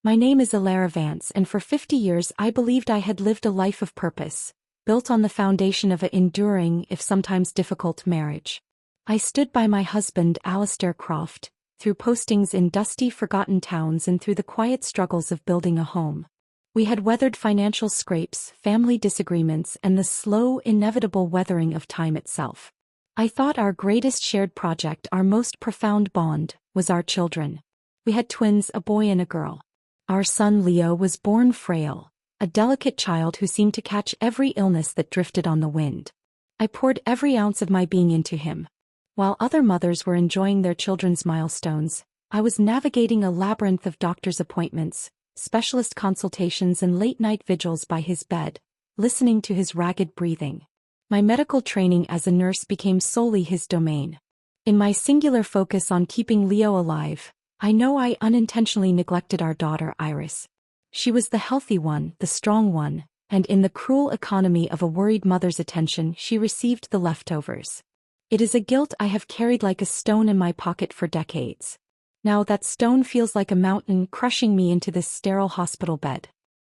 My name is Alara Vance, and for 50 years I believed I had lived a life of purpose, built on the foundation of an enduring, if sometimes difficult, marriage. I stood by my husband, Alistair Croft, through postings in dusty, forgotten towns and through the quiet struggles of building a home. We had weathered financial scrapes, family disagreements, and the slow, inevitable weathering of time itself. I thought our greatest shared project, our most profound bond, was our children. We had twins, a boy and a girl. Our son Leo was born frail, a delicate child who seemed to catch every illness that drifted on the wind. I poured every ounce of my being into him. While other mothers were enjoying their children's milestones, I was navigating a labyrinth of doctor's appointments, specialist consultations and late-night vigils by his bed, listening to his ragged breathing. My medical training as a nurse became solely his domain. In my singular focus on keeping Leo alive, I know I unintentionally neglected our daughter Iris. She was the healthy one, the strong one, and in the cruel economy of a worried mother's attention, she received the leftovers. It is a guilt I have carried like a stone in my pocket for decades. Now that stone feels like a mountain crushing me into this sterile hospital bed.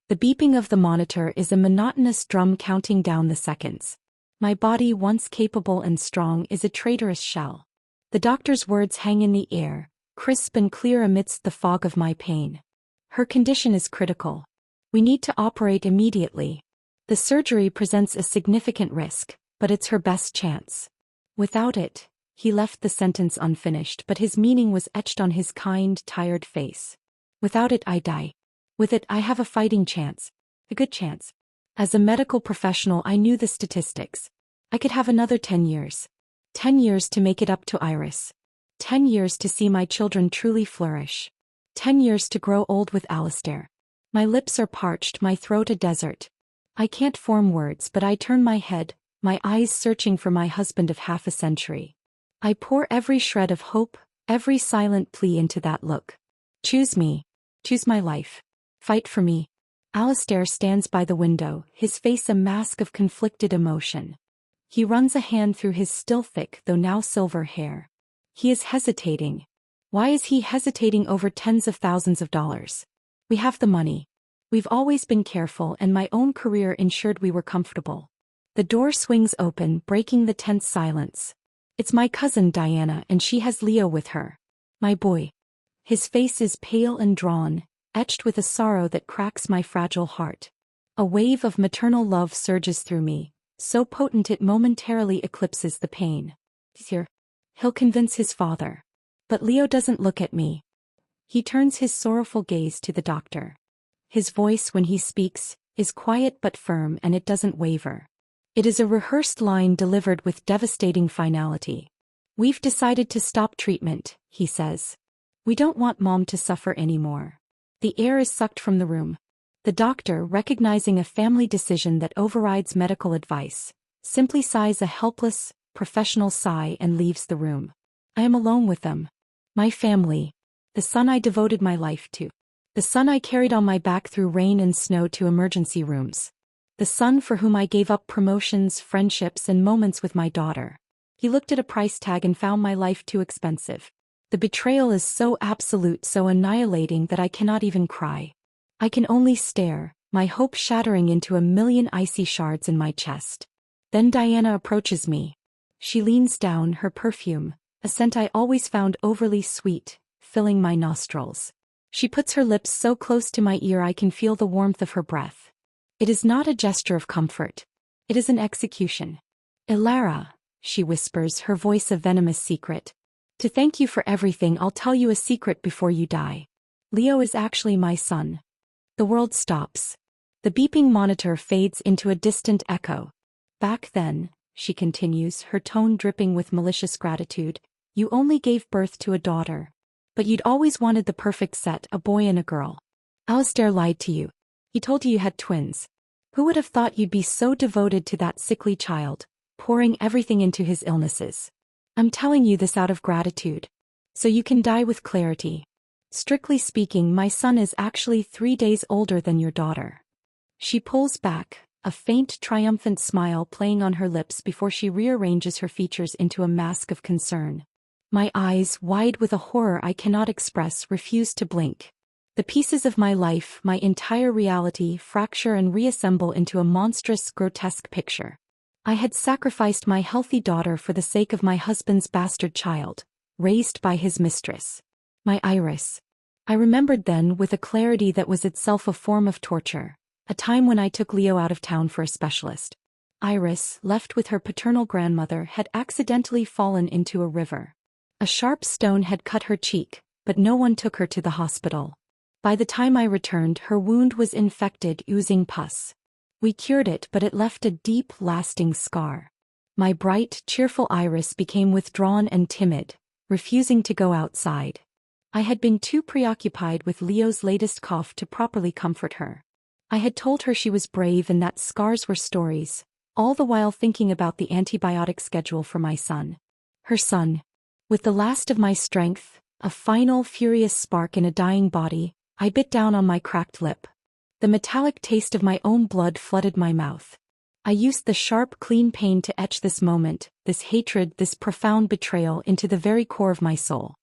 The beeping of the monitor is a monotonous drum counting down the seconds. My body, once capable and strong, is a traitorous shell. The doctor's words hang in the air, crisp and clear amidst the fog of my pain. Her condition is critical. We need to operate immediately. The surgery presents a significant risk, but it's her best chance. Without it, he left the sentence unfinished, but his meaning was etched on his kind, tired face. Without it, I die. With it, I have a fighting chance. A good chance. As a medical professional, I knew the statistics. I could have another 10 years. 10 years to make it up to Iris. 10 years to see my children truly flourish. 10 years to grow old with Alistair. My lips are parched, my throat a desert. I can't form words, but I turn my head, my eyes searching for my husband of half a century. I pour every shred of hope, every silent plea into that look. Choose me. Choose my life. Fight for me. Alistair stands by the window, his face a mask of conflicted emotion. He runs a hand through his still thick, though now silver hair. He is hesitating. Why is he hesitating over tens of thousands of dollars? We have the money. We've always been careful, and my own career ensured we were comfortable. The door swings open, breaking the tense silence. It's my cousin Diana, and she has Leo with her. My boy. His face is pale and drawn, etched with a sorrow that cracks my fragile heart. A wave of maternal love surges through me, so potent it momentarily eclipses the pain. He's here. He'll convince his father. But Leo doesn't look at me. He turns his sorrowful gaze to the doctor. His voice, when he speaks, is quiet but firm, and it doesn't waver. It is a rehearsed line delivered with devastating finality. We've decided to stop treatment, he says. We don't want Mom to suffer anymore. The air is sucked from the room. The doctor, recognizing a family decision that overrides medical advice, simply sighs a helpless, professional sigh and leaves the room. I am alone with them. My family. The son I devoted my life to. The son I carried on my back through rain and snow to emergency rooms. The son for whom I gave up promotions, friendships, and moments with my daughter. He looked at a price tag and found my life too expensive. The betrayal is so absolute, so annihilating that I cannot even cry. I can only stare, my hope shattering into a million icy shards in my chest. Then Diana approaches me. She leans down, her perfume, a scent I always found overly sweet, filling my nostrils. She puts her lips so close to my ear I can feel the warmth of her breath. It is not a gesture of comfort. It is an execution. Ilara, she whispers, her voice a venomous secret. To thank you for everything, I'll tell you a secret before you die. Leo is actually my son. The world stops. The beeping monitor fades into a distant echo. Back then, she continues, her tone dripping with malicious gratitude, you only gave birth to a daughter. But you'd always wanted the perfect set, a boy and a girl. Alistair lied to you. He told you had twins. Who would have thought you'd be so devoted to that sickly child, pouring everything into his illnesses? I'm telling you this out of gratitude. So you can die with clarity. Strictly speaking, my son is actually 3 days older than your daughter. She pulls back, a faint, triumphant smile playing on her lips before she rearranges her features into a mask of concern. My eyes, wide with a horror I cannot express, refuse to blink. The pieces of my life, my entire reality, fracture and reassemble into a monstrous, grotesque picture. I had sacrificed my healthy daughter for the sake of my husband's bastard child, raised by his mistress. My Iris. I remembered then with a clarity that was itself a form of torture, a time when I took Leo out of town for a specialist. Iris, left with her paternal grandmother, had accidentally fallen into a river. A sharp stone had cut her cheek, but no one took her to the hospital. By the time I returned, her wound was infected, oozing pus. We cured it, but it left a deep, lasting scar. My bright, cheerful Iris became withdrawn and timid, refusing to go outside. I had been too preoccupied with Leo's latest cough to properly comfort her. I had told her she was brave and that scars were stories, all the while thinking about the antibiotic schedule for my son. Her son. With the last of my strength, a final, furious spark in a dying body, I bit down on my cracked lip. The metallic taste of my own blood flooded my mouth. I used the sharp, clean pain to etch this moment, this hatred, this profound betrayal into the very core of my soul.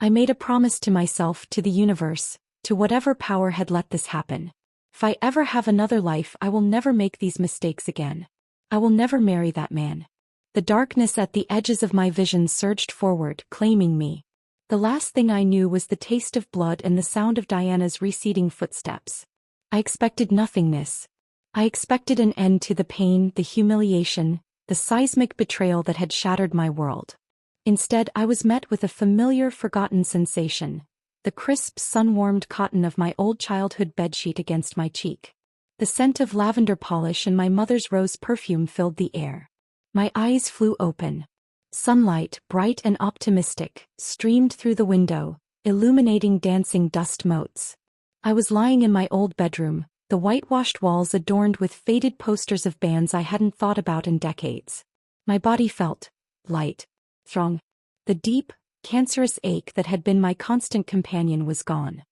I made a promise to myself, to the universe, to whatever power had let this happen. If I ever have another life, I will never make these mistakes again. I will never marry that man. The darkness at the edges of my vision surged forward, claiming me. The last thing I knew was the taste of blood and the sound of Diana's receding footsteps. I expected nothingness. I expected an end to the pain, the humiliation, the seismic betrayal that had shattered my world. Instead, I was met with a familiar, forgotten sensation, the crisp, sun-warmed cotton of my old childhood bedsheet against my cheek. The scent of lavender polish and my mother's rose perfume filled the air. My eyes flew open. Sunlight, bright and optimistic, streamed through the window, illuminating dancing dust motes. I was lying in my old bedroom, the whitewashed walls adorned with faded posters of bands I hadn't thought about in decades. My body felt light, strong. The deep, cancerous ache that had been my constant companion was gone.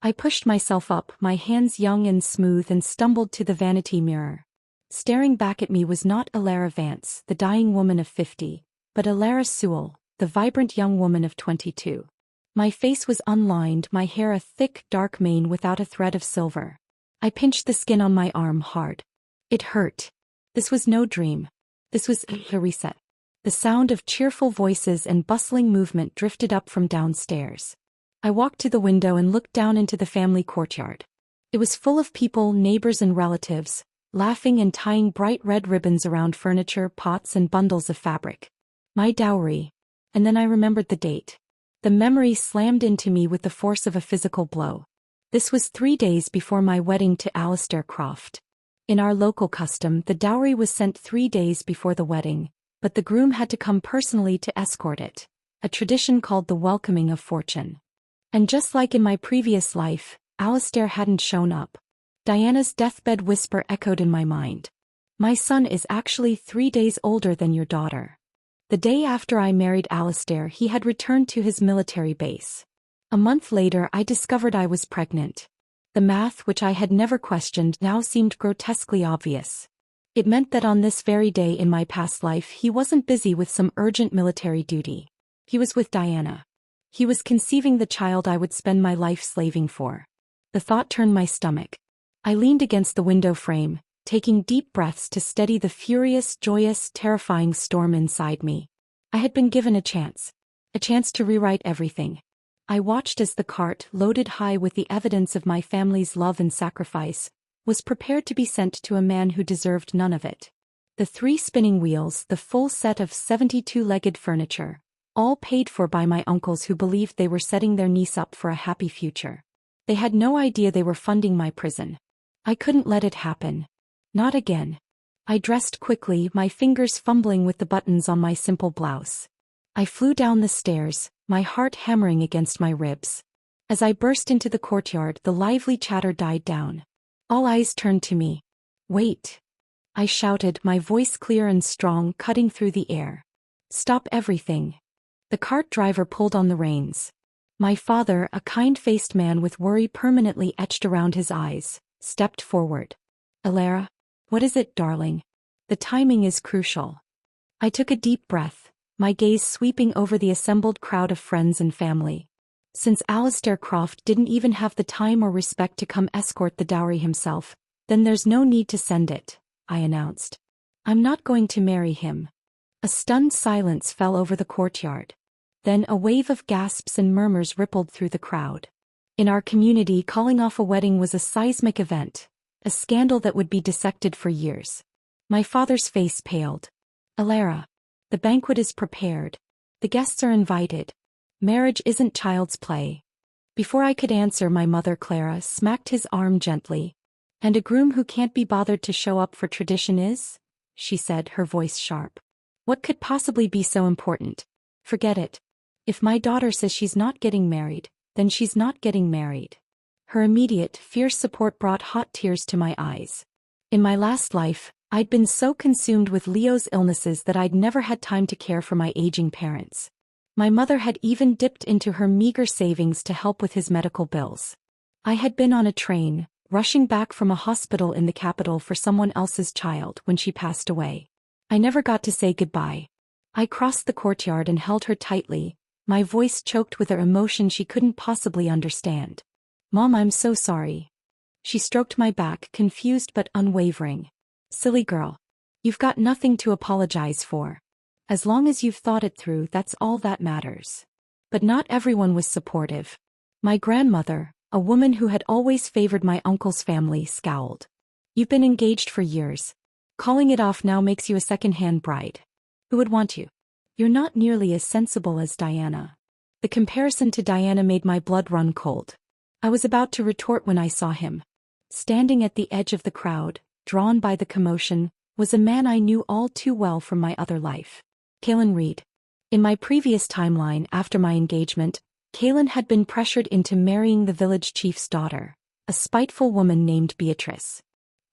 I pushed myself up, my hands young and smooth, and stumbled to the vanity mirror. Staring back at me was not Alara Vance, the dying woman of 50, but Alara Sewell, the vibrant young woman of 22. My face was unlined, my hair a thick, dark mane without a thread of silver. I pinched the skin on my arm hard. It hurt. This was no dream. This was a reset. The sound of cheerful voices and bustling movement drifted up from downstairs. I walked to the window and looked down into the family courtyard. It was full of people, neighbors and relatives, laughing and tying bright red ribbons around furniture, pots and bundles of fabric. My dowry. And then I remembered the date. The memory slammed into me with the force of a physical blow. This was 3 days before my wedding to Alistair Croft. In our local custom, the dowry was sent 3 days before the wedding, but the groom had to come personally to escort it, a tradition called the welcoming of fortune. And just like in my previous life, Alistair hadn't shown up. Diana's deathbed whisper echoed in my mind. My son is actually 3 days older than your daughter. The day after I married Alistair, he had returned to his military base. A month later, I discovered I was pregnant. The math, which I had never questioned, now seemed grotesquely obvious. It meant that on this very day in my past life, he wasn't busy with some urgent military duty. He was with Diana. He was conceiving the child I would spend my life slaving for. The thought turned my stomach. I leaned against the window frame, taking deep breaths to steady the furious, joyous, terrifying storm inside me. I had been given a chance to rewrite everything. I watched as the cart, loaded high with the evidence of my family's love and sacrifice, was prepared to be sent to a man who deserved none of it. The 3 spinning wheels, the full set of 72-legged furniture, all paid for by my uncles who believed they were setting their niece up for a happy future. They had no idea they were funding my prison. I couldn't let it happen. Not again. I dressed quickly, my fingers fumbling with the buttons on my simple blouse. I flew down the stairs, my heart hammering against my ribs. As I burst into the courtyard, the lively chatter died down. All eyes turned to me. "Wait!" I shouted, my voice clear and strong, cutting through the air. "Stop everything." The cart driver pulled on the reins. My father, a kind-faced man with worry permanently etched around his eyes, stepped forward. "Alara? What is it, darling? The timing is crucial." I took a deep breath, my gaze sweeping over the assembled crowd of friends and family. Since Alistair Croft didn't even have the time or respect to come escort the dowry himself, then there's no need to send it, I announced. I'm not going to marry him. A stunned silence fell over the courtyard. Then a wave of gasps and murmurs rippled through the crowd. In our community, calling off a wedding was a seismic event, a scandal that would be dissected for years. My father's face paled. Alara. The banquet is prepared. The guests are invited. Marriage isn't child's play. Before I could answer, my mother Clara smacked his arm gently. And a groom who can't be bothered to show up for tradition is? She said, her voice sharp. What could possibly be so important? Forget it. If my daughter says she's not getting married, then she's not getting married. Her immediate, fierce support brought hot tears to my eyes. In my last life, I'd been so consumed with Leo's illnesses that I'd never had time to care for my aging parents. My mother had even dipped into her meager savings to help with his medical bills. I had been on a train, rushing back from a hospital in the capital for someone else's child when she passed away. I never got to say goodbye. I crossed the courtyard and held her tightly, my voice choked with an emotion she couldn't possibly understand. Mom, I'm so sorry. She stroked my back, confused but unwavering. Silly girl. You've got nothing to apologize for. As long as you've thought it through, that's all that matters. But not everyone was supportive. My grandmother, a woman who had always favored my uncle's family, scowled. You've been engaged for years. Calling it off now makes you a second-hand bride. Who would want you? You're not nearly as sensible as Diana. The comparison to Diana made my blood run cold. I was about to retort when I saw him. Standing at the edge of the crowd, drawn by the commotion, was a man I knew all too well from my other life. Kaylin Reed. In my previous timeline after my engagement, Kaylin had been pressured into marrying the village chief's daughter, a spiteful woman named Beatrice.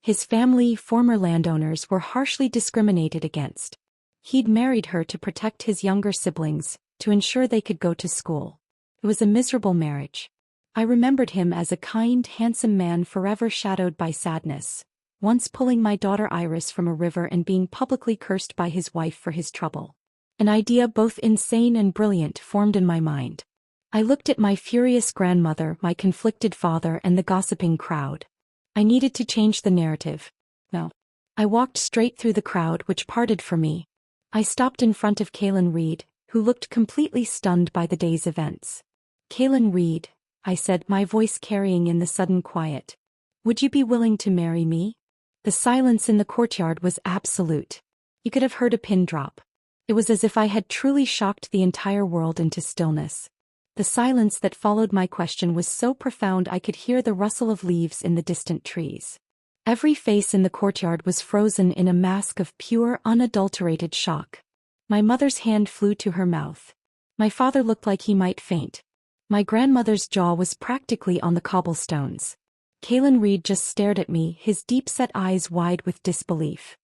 His family, former landowners, were harshly discriminated against. He'd married her to protect his younger siblings, to ensure they could go to school. It was a miserable marriage. I remembered him as a kind, handsome man forever shadowed by sadness, once pulling my daughter Iris from a river and being publicly cursed by his wife for his trouble. An idea both insane and brilliant formed in my mind. I looked at my furious grandmother, my conflicted father, and the gossiping crowd. I needed to change the narrative. No. I walked straight through the crowd, which parted for me. I stopped in front of Kaylin Reed, who looked completely stunned by the day's events. Kaylin Reed, I said, my voice carrying in the sudden quiet. Would you be willing to marry me? The silence in the courtyard was absolute. You could have heard a pin drop. It was as if I had truly shocked the entire world into stillness. The silence that followed my question was so profound I could hear the rustle of leaves in the distant trees. Every face in the courtyard was frozen in a mask of pure, unadulterated shock. My mother's hand flew to her mouth. My father looked like he might faint. My grandmother's jaw was practically on the cobblestones. Kaylin Reed just stared at me, his deep-set eyes wide with disbelief.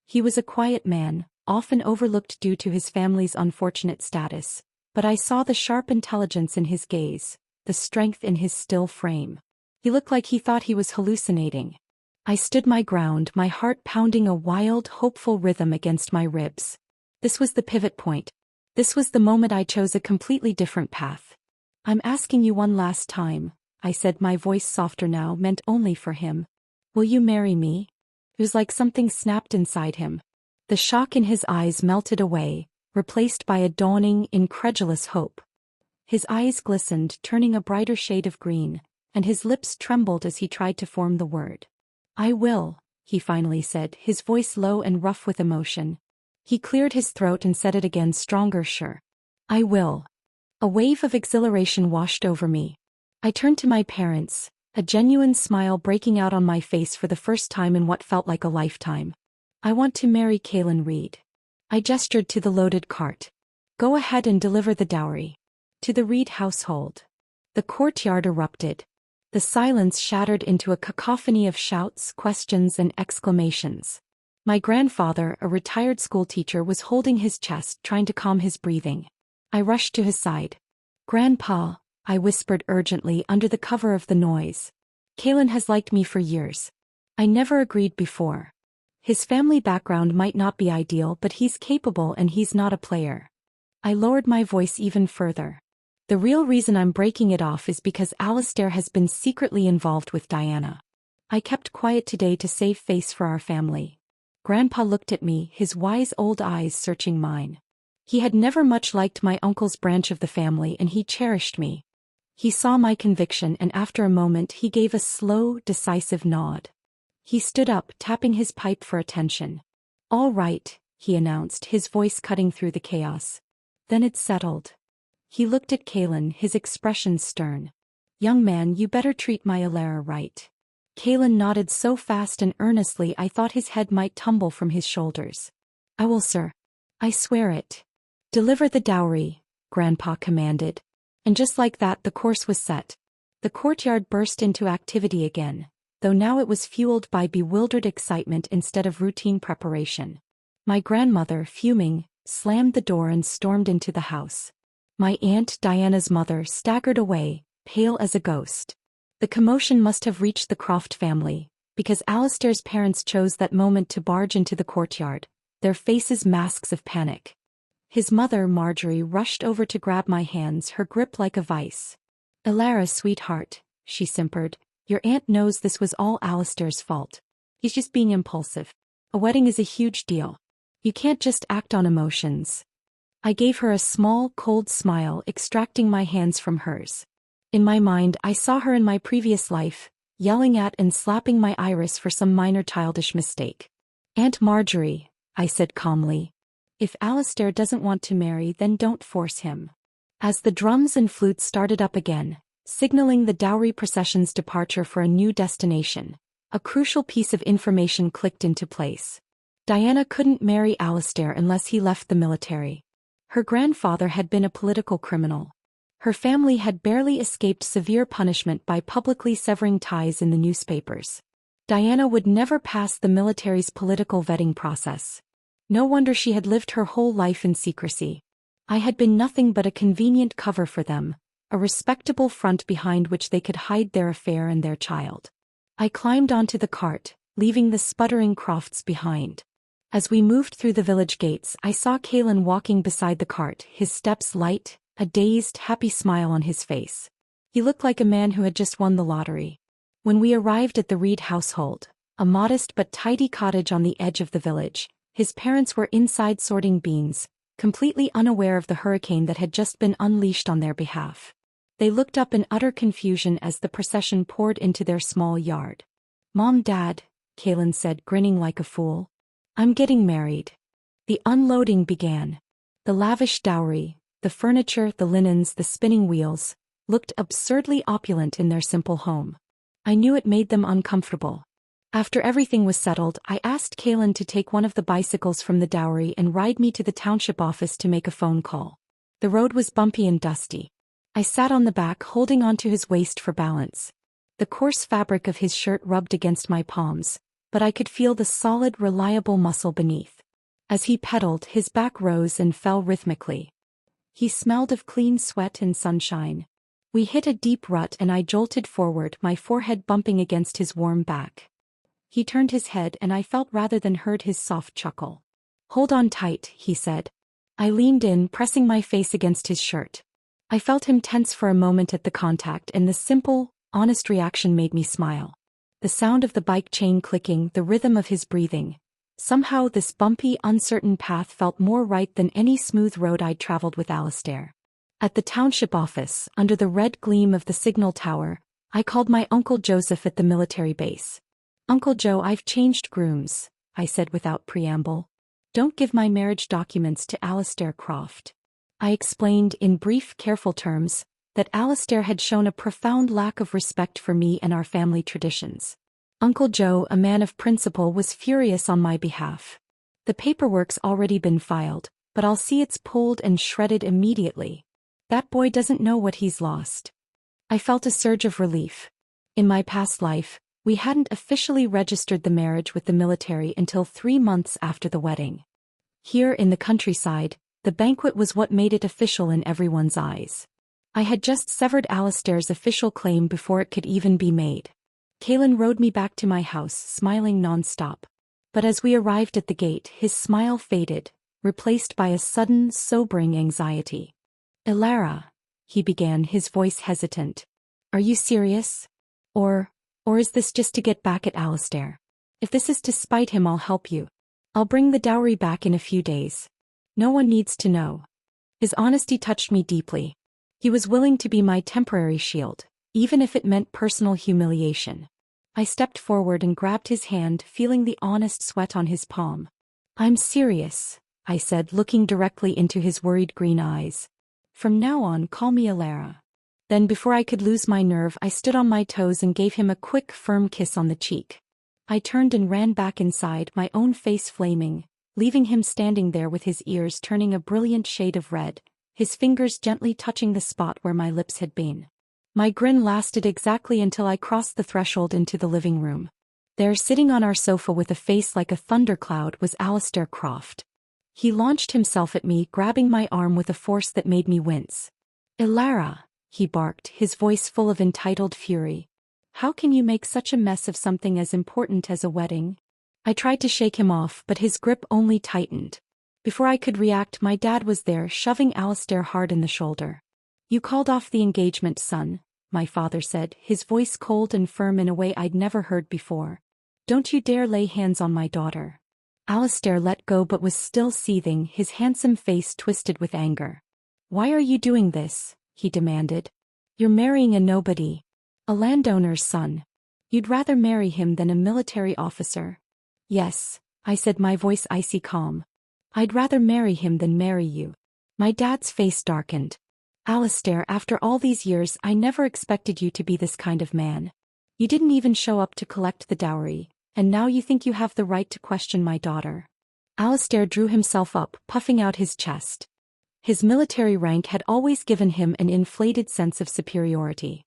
He was a quiet man, often overlooked due to his family's unfortunate status, but I saw the sharp intelligence in his gaze, the strength in his still frame. He looked like he thought he was hallucinating. I stood my ground, my heart pounding a wild, hopeful rhythm against my ribs. This was the pivot point. This was the moment I chose a completely different path. I'm asking you one last time, I said, my voice softer now, meant only for him. Will you marry me? It was like something snapped inside him. The shock in his eyes melted away, replaced by a dawning, incredulous hope. His eyes glistened, turning a brighter shade of green, and his lips trembled as he tried to form the word. I will, he finally said, his voice low and rough with emotion. He cleared his throat and said it again, stronger, sure. I will. A wave of exhilaration washed over me. I turned to my parents, a genuine smile breaking out on my face for the first time in what felt like a lifetime. I want to marry Kaylin Reed. I gestured to the loaded cart. Go ahead and deliver the dowry. To the Reed household. The courtyard erupted. The silence shattered into a cacophony of shouts, questions, and exclamations. My grandfather, a retired schoolteacher, was holding his chest, trying to calm his breathing. I rushed to his side. Grandpa, I whispered urgently under the cover of the noise. Kaylin has liked me for years. I never agreed before. His family background might not be ideal, but he's capable and he's not a player. I lowered my voice even further. The real reason I'm breaking it off is because Alistair has been secretly involved with Diana. I kept quiet today to save face for our family. Grandpa looked at me, his wise old eyes searching mine. He had never much liked my uncle's branch of the family and he cherished me. He saw my conviction and after a moment he gave a slow, decisive nod. He stood up, tapping his pipe for attention. "All right," he announced, his voice cutting through the chaos. Then it settled. He looked at Kaelin, his expression stern. "Young man, you better treat my Alara right." Kaelin nodded so fast and earnestly I thought his head might tumble from his shoulders. "I will, sir. I swear it." "Deliver the dowry," Grandpa commanded. And just like that the course was set. The courtyard burst into activity again, though now it was fueled by bewildered excitement instead of routine preparation. My grandmother, fuming, slammed the door and stormed into the house. My aunt, Diana's mother, staggered away, pale as a ghost. The commotion must have reached the Croft family, because Alistair's parents chose that moment to barge into the courtyard, their faces masks of panic. His mother, Marjorie, rushed over to grab my hands, her grip like a vice. "Alara, sweetheart," she simpered, "your aunt knows this was all Alistair's fault. He's just being impulsive. A wedding is a huge deal. You can't just act on emotions." I gave her a small, cold smile, extracting my hands from hers. In my mind, I saw her in my previous life, yelling at and slapping my iris for some minor childish mistake. "Aunt Marjorie," I said calmly, "if Alistair doesn't want to marry, then don't force him." As the drums and flutes started up again, signaling the dowry procession's departure for a new destination, a crucial piece of information clicked into place. Diana couldn't marry Alistair unless he left the military. Her grandfather had been a political criminal. Her family had barely escaped severe punishment by publicly severing ties in the newspapers. Diana would never pass the military's political vetting process. No wonder she had lived her whole life in secrecy. I had been nothing but a convenient cover for them, a respectable front behind which they could hide their affair and their child. I climbed onto the cart, leaving the sputtering Crofts behind. As we moved through the village gates, I saw Kaelin walking beside the cart, his steps light, a dazed, happy smile on his face. He looked like a man who had just won the lottery. When we arrived at the Reed household, a modest but tidy cottage on the edge of the village, his parents were inside sorting beans, completely unaware of the hurricane that had just been unleashed on their behalf. They looked up in utter confusion as the procession poured into their small yard. "Mom, Dad," Kaelin said, grinning like a fool. "I'm getting married." The unloading began. The lavish dowry, the furniture, the linens, the spinning wheels, looked absurdly opulent in their simple home. I knew it made them uncomfortable. After everything was settled, I asked Kaelin to take one of the bicycles from the dowry and ride me to the township office to make a phone call. The road was bumpy and dusty. I sat on the back, holding onto his waist for balance. The coarse fabric of his shirt rubbed against my palms, but I could feel the solid, reliable muscle beneath. As he pedaled, his back rose and fell rhythmically. He smelled of clean sweat and sunshine. We hit a deep rut and I jolted forward, my forehead bumping against his warm back. He turned his head and I felt rather than heard his soft chuckle. "Hold on tight," he said. I leaned in, pressing my face against his shirt. I felt him tense for a moment at the contact and the simple, honest reaction made me smile. The sound of the bike chain clicking, the rhythm of his breathing. Somehow this bumpy, uncertain path felt more right than any smooth road I'd traveled with Alistair. At the township office, under the red gleam of the signal tower, I called my Uncle Joseph at the military base. "Uncle Joe, I've changed grooms," I said without preamble. "Don't give my marriage documents to Alistair Croft." I explained, in brief, careful terms, that Alistair had shown a profound lack of respect for me and our family traditions. Uncle Joe, a man of principle, was furious on my behalf. "The paperwork's already been filed, but I'll see it's pulled and shredded immediately. That boy doesn't know what he's lost." I felt a surge of relief. In my past life, we hadn't officially registered the marriage with the military until 3 months after the wedding. Here in the countryside, the banquet was what made it official in everyone's eyes. I had just severed Alistair's official claim before it could even be made. Kaelin rode me back to my house, smiling non-stop. But as we arrived at the gate, his smile faded, replaced by a sudden, sobering anxiety. "Alara," he began, his voice hesitant. Are you serious? Or is this just to get back at Alistair? If this is to spite him, I'll help you. I'll bring the dowry back in a few days. No one needs to know. His honesty touched me deeply. He was willing to be my temporary shield, even if it meant personal humiliation. I stepped forward and grabbed his hand, feeling the honest sweat on his palm. I'm serious, I said, looking directly into his worried green eyes. From now on, call me Alara. Then before I could lose my nerve, I stood on my toes and gave him a quick, firm kiss on the cheek. I turned and ran back inside, my own face flaming, leaving him standing there with his ears turning a brilliant shade of red, his fingers gently touching the spot where my lips had been. My grin lasted exactly until I crossed the threshold into the living room. There, sitting on our sofa with a face like a thundercloud, was Alistair Croft. He launched himself at me, grabbing my arm with a force that made me wince. Alara, he barked, his voice full of entitled fury. How can you make such a mess of something as important as a wedding? I tried to shake him off, but his grip only tightened. Before I could react, my dad was there, shoving Alistair hard in the shoulder. You called off the engagement, son, my father said, his voice cold and firm in a way I'd never heard before. Don't you dare lay hands on my daughter. Alistair let go but was still seething, his handsome face twisted with anger. Why are you doing this? He demanded. You're marrying a nobody. A landowner's son. You'd rather marry him than a military officer. Yes, I said, my voice icy calm. I'd rather marry him than marry you. My dad's face darkened. Alistair, after all these years, I never expected you to be this kind of man. You didn't even show up to collect the dowry, and now you think you have the right to question my daughter. Alistair drew himself up, puffing out his chest. His military rank had always given him an inflated sense of superiority.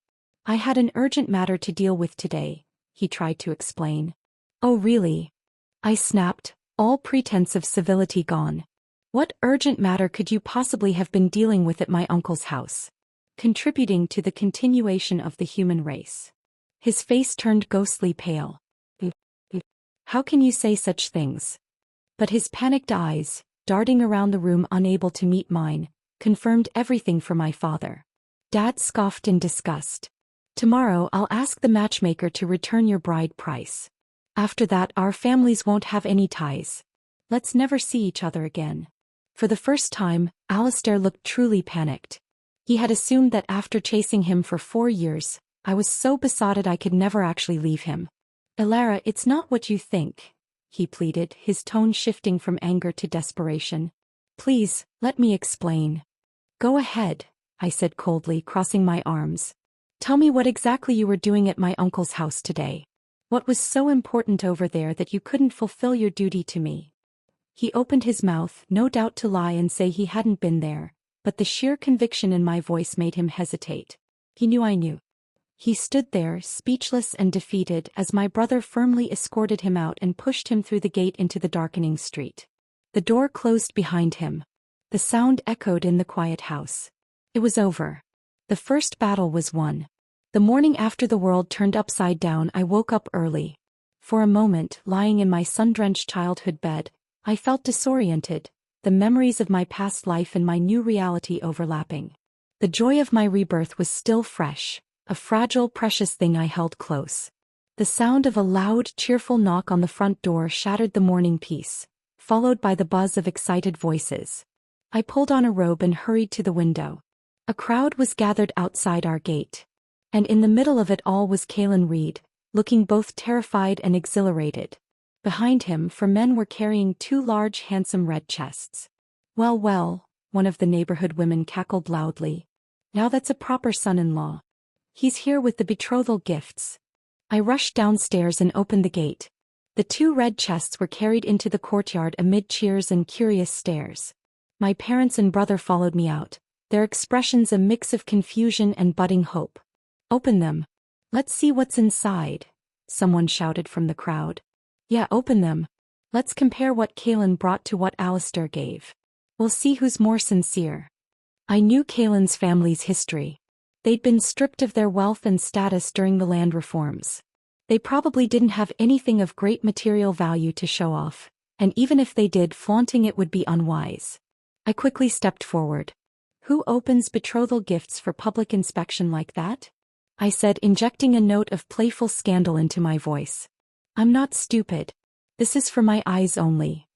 I had an urgent matter to deal with today, he tried to explain. Oh really? I snapped, all pretense of civility gone. What urgent matter could you possibly have been dealing with at my uncle's house? Contributing to the continuation of the human race. His face turned ghostly pale. How can you say such things? But his panicked eyes, darting around the room unable to meet mine, confirmed everything for my father. Dad scoffed in disgust. Tomorrow I'll ask the matchmaker to return your bride price. After that, our families won't have any ties. Let's never see each other again. For the first time, Alistair looked truly panicked. He had assumed that after chasing him for 4 years, I was so besotted I could never actually leave him. Alara, it's not what you think, he pleaded, his tone shifting from anger to desperation. Please, let me explain. Go ahead, I said coldly, crossing my arms. Tell me what exactly you were doing at my uncle's house today. What was so important over there that you couldn't fulfill your duty to me? He opened his mouth, no doubt to lie and say he hadn't been there, but the sheer conviction in my voice made him hesitate. He knew I knew. He stood there, speechless and defeated, as my brother firmly escorted him out and pushed him through the gate into the darkening street. The door closed behind him. The sound echoed in the quiet house. It was over. The first battle was won. The morning after the world turned upside down, I woke up early. For a moment, lying in my sun-drenched childhood bed, I felt disoriented, the memories of my past life and my new reality overlapping. The joy of my rebirth was still fresh, a fragile, precious thing I held close. The sound of a loud, cheerful knock on the front door shattered the morning peace, followed by the buzz of excited voices. I pulled on a robe and hurried to the window. A crowd was gathered outside our gate. And in the middle of it all was Kalen Reed, looking both terrified and exhilarated. Behind him, 4 men were carrying 2 large, handsome red chests. Well, one of the neighborhood women cackled loudly. Now that's a proper son-in-law. He's here with the betrothal gifts. I rushed downstairs and opened the gate. The 2 red chests were carried into the courtyard amid cheers and curious stares. My parents and brother followed me out, their expressions a mix of confusion and budding hope. Open them. Let's see what's inside, someone shouted from the crowd. Yeah, open them. Let's compare what Kalen brought to what Alistair gave. We'll see who's more sincere. I knew Kalen's family's history. They'd been stripped of their wealth and status during the land reforms. They probably didn't have anything of great material value to show off, and even if they did, flaunting it would be unwise. I quickly stepped forward. Who opens betrothal gifts for public inspection like that? I said, injecting a note of playful scandal into my voice. I'm not stupid. This is for my eyes only.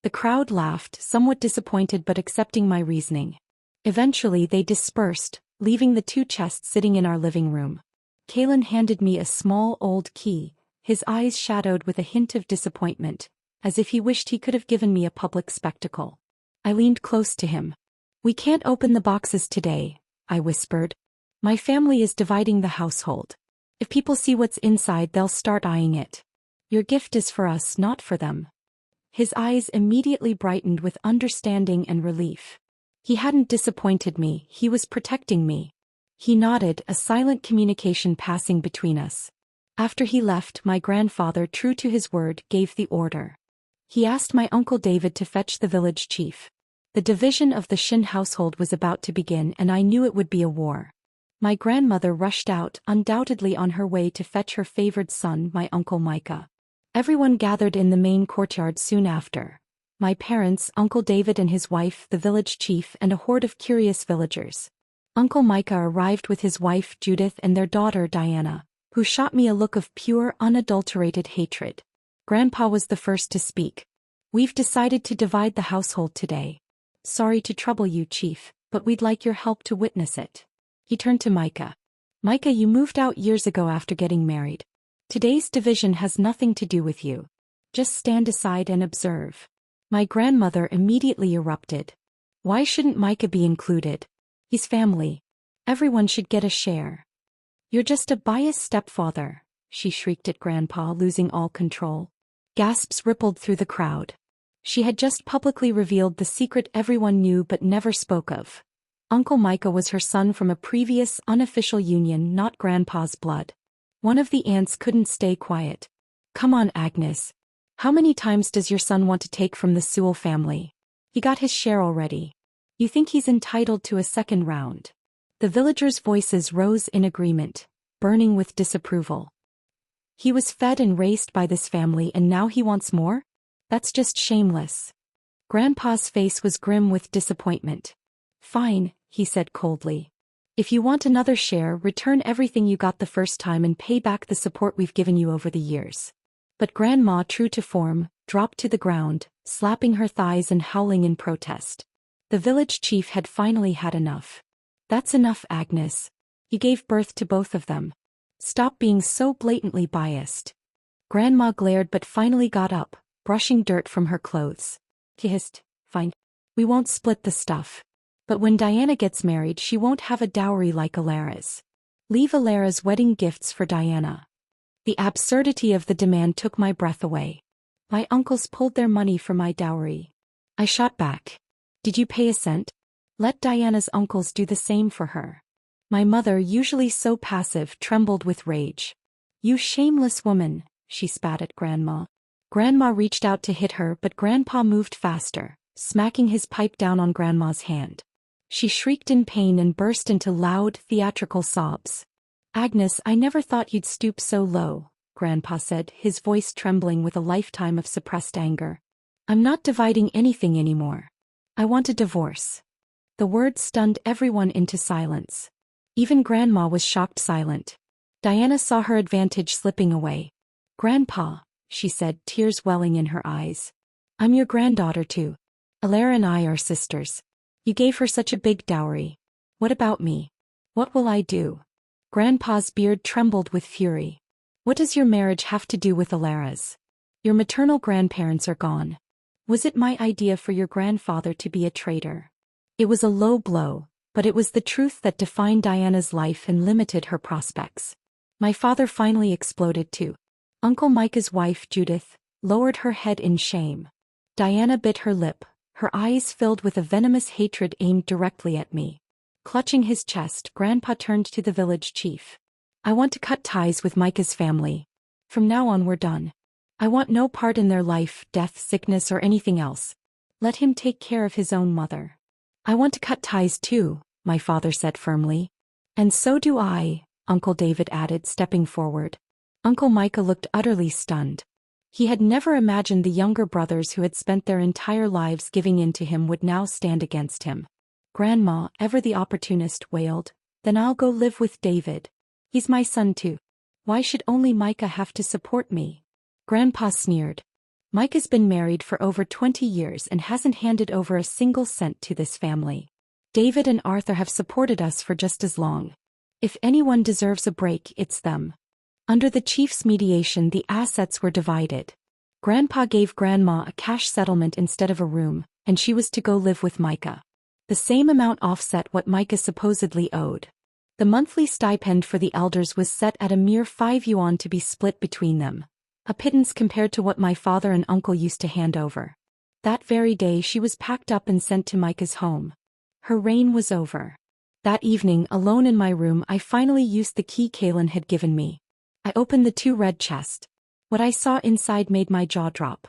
The crowd laughed, somewhat disappointed but accepting my reasoning. Eventually they dispersed, leaving the two chests sitting in our living room. Kalen handed me a small old key, his eyes shadowed with a hint of disappointment, as if he wished he could have given me a public spectacle. I leaned close to him. We can't open the boxes today, I whispered. My family is dividing the household. If people see what's inside, they'll start eyeing it. Your gift is for us, not for them. His eyes immediately brightened with understanding and relief. He hadn't disappointed me, he was protecting me. He nodded, a silent communication passing between us. After he left, my grandfather, true to his word, gave the order. He asked my Uncle David to fetch the village chief. The division of the Shin household was about to begin and I knew it would be a war. My grandmother rushed out, undoubtedly on her way to fetch her favored son, my Uncle Micah. Everyone gathered in the main courtyard soon after. My parents, Uncle David and his wife, the village chief, and a horde of curious villagers. Uncle Micah arrived with his wife Judith and their daughter Diana, who shot me a look of pure, unadulterated hatred. Grandpa was the first to speak. We've decided to divide the household today. Sorry to trouble you, Chief, but we'd like your help to witness it. He turned to Micah. Micah, you moved out years ago after getting married. Today's division has nothing to do with you. Just stand aside and observe. My grandmother immediately erupted. Why shouldn't Micah be included? He's family. Everyone should get a share. You're just a biased stepfather, she shrieked at Grandpa, losing all control. Gasps rippled through the crowd. She had just publicly revealed the secret everyone knew but never spoke of. Uncle Micah was her son from a previous, unofficial union, not Grandpa's blood. One of the aunts couldn't stay quiet. Come on, Agnes. How many times does your son want to take from the Sewell family? He got his share already. You think he's entitled to a second round? The villagers' voices rose in agreement, burning with disapproval. He was fed and raised by this family and now he wants more? That's just shameless. Grandpa's face was grim with disappointment. Fine, he said coldly. If you want another share, return everything you got the first time and pay back the support we've given you over the years. But Grandma, true to form, dropped to the ground, slapping her thighs and howling in protest. The village chief had finally had enough. That's enough, Agnes. You gave birth to both of them. Stop being so blatantly biased. Grandma glared but finally got up, brushing dirt from her clothes. She hissed, fine. We won't split the stuff. But when Diana gets married, she won't have a dowry like Alara's. Leave Alara's wedding gifts for Diana. The absurdity of the demand took my breath away. My uncles pulled their money for my dowry. I shot back. Did you pay a cent? Let Diana's uncles do the same for her. My mother, usually so passive, trembled with rage. You shameless woman, she spat at Grandma. Grandma reached out to hit her but Grandpa moved faster, smacking his pipe down on Grandma's hand. She shrieked in pain and burst into loud, theatrical sobs. Agnes, I never thought you'd stoop so low, Grandpa said, his voice trembling with a lifetime of suppressed anger. I'm not dividing anything anymore. I want a divorce. The word stunned everyone into silence. Even Grandma was shocked silent. Diana saw her advantage slipping away. Grandpa, she said, tears welling in her eyes. I'm your granddaughter too. Alara and I are sisters. You gave her such a big dowry. What about me? What will I do? Grandpa's beard trembled with fury. What does your marriage have to do with Alara's? Your maternal grandparents are gone. Was it my idea for your grandfather to be a traitor? It was a low blow, but it was the truth that defined Diana's life and limited her prospects. My father finally exploded too. Uncle Micah's wife, Judith, lowered her head in shame. Diana bit her lip, her eyes filled with a venomous hatred aimed directly at me. Clutching his chest, Grandpa turned to the village chief. I want to cut ties with Micah's family. From now on we're done. I want no part in their life, death, sickness or anything else. Let him take care of his own mother. I want to cut ties too, my father said firmly. And so do I, Uncle David added, stepping forward. Uncle Micah looked utterly stunned. He had never imagined the younger brothers who had spent their entire lives giving in to him would now stand against him. Grandma, ever the opportunist, wailed. Then I'll go live with David. He's my son too. Why should only Micah have to support me? Grandpa sneered. Micah's been married for over 20 years and hasn't handed over a single cent to this family. David and Arthur have supported us for just as long. If anyone deserves a break, it's them. Under the chief's mediation, the assets were divided. Grandpa gave Grandma a cash settlement instead of a room, and she was to go live with Micah. The same amount offset what Micah supposedly owed. The monthly stipend for the elders was set at a mere 5 yuan to be split between them, a pittance compared to what my father and uncle used to hand over. That very day she was packed up and sent to Micah's home. Her reign was over. That evening, alone in my room, I finally used the key Kaylin had given me. I opened the 2 red chests. What I saw inside made my jaw drop.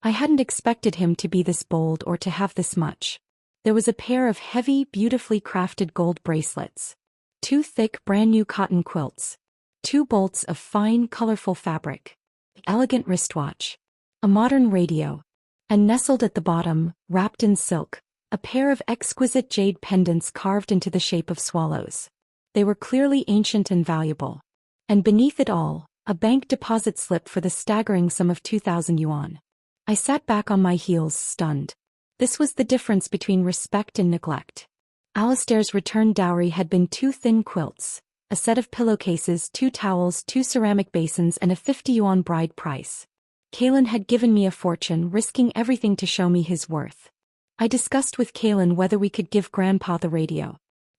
I hadn't expected him to be this bold or to have this much. There was a pair of heavy, beautifully crafted gold bracelets. 2 thick, brand-new cotton quilts. 2 bolts of fine, colorful fabric. An elegant wristwatch. A modern radio. And nestled at the bottom, wrapped in silk, a pair of exquisite jade pendants carved into the shape of swallows. They were clearly ancient and valuable. And beneath it all, a bank deposit slip for the staggering sum of 2,000 yuan. I sat back on my heels, stunned. This was the difference between respect and neglect. Alistair's return dowry had been 2 thin quilts, a set of pillowcases, 2 towels, 2 ceramic basins, and a 50 yuan bride price. Kaylin had given me a fortune, risking everything to show me his worth. I discussed with Kaylin whether we could give Grandpa the radio.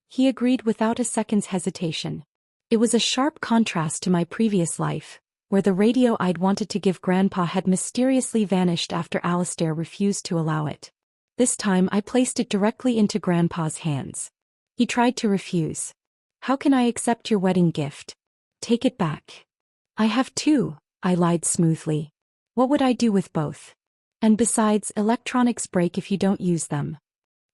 He agreed without a second's hesitation. It was a sharp contrast to my previous life, where the radio I'd wanted to give Grandpa had mysteriously vanished after Alistair refused to allow it. This time I placed it directly into Grandpa's hands. He tried to refuse. How can I accept your wedding gift? Take it back. I have 2, I lied smoothly. What would I do with both? And besides, electronics break if you don't use them.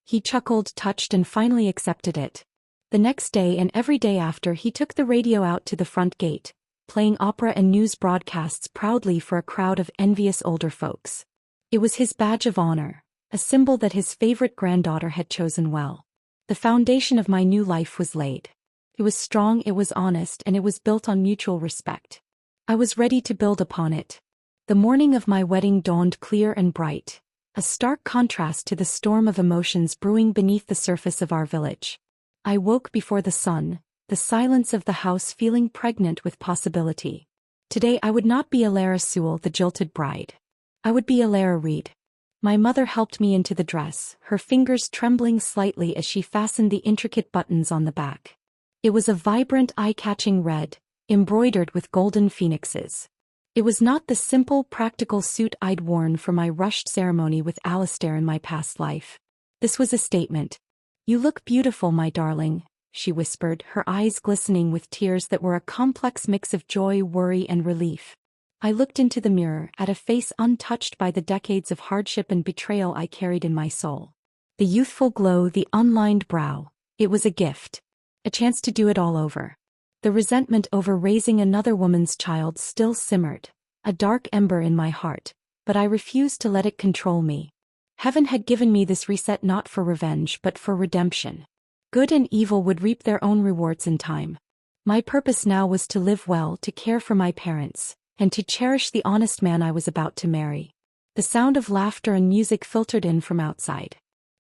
He chuckled, touched, and finally accepted it. The next day and every day after, he took the radio out to the front gate, playing opera and news broadcasts proudly for a crowd of envious older folks. It was his badge of honor, a symbol that his favorite granddaughter had chosen well. The foundation of my new life was laid. It was strong, it was honest, and it was built on mutual respect. I was ready to build upon it. The morning of my wedding dawned clear and bright, a stark contrast to the storm of emotions brewing beneath the surface of our village. I woke before the sun, the silence of the house feeling pregnant with possibility. Today I would not be Alara Sewell, the jilted bride. I would be Alara Reed. My mother helped me into the dress, her fingers trembling slightly as she fastened the intricate buttons on the back. It was a vibrant, eye-catching red, embroidered with golden phoenixes. It was not the simple, practical suit I'd worn for my rushed ceremony with Alistair in my past life. This was a statement. "You look beautiful, my darling," she whispered, her eyes glistening with tears that were a complex mix of joy, worry, and relief. I looked into the mirror, at a face untouched by the decades of hardship and betrayal I carried in my soul. The youthful glow, the unlined brow, it was a gift. A chance to do it all over. The resentment over raising another woman's child still simmered, a dark ember in my heart, but I refused to let it control me. Heaven had given me this reset not for revenge but for redemption. Good and evil would reap their own rewards in time. My purpose now was to live well, to care for my parents, and to cherish the honest man I was about to marry. The sound of laughter and music filtered in from outside.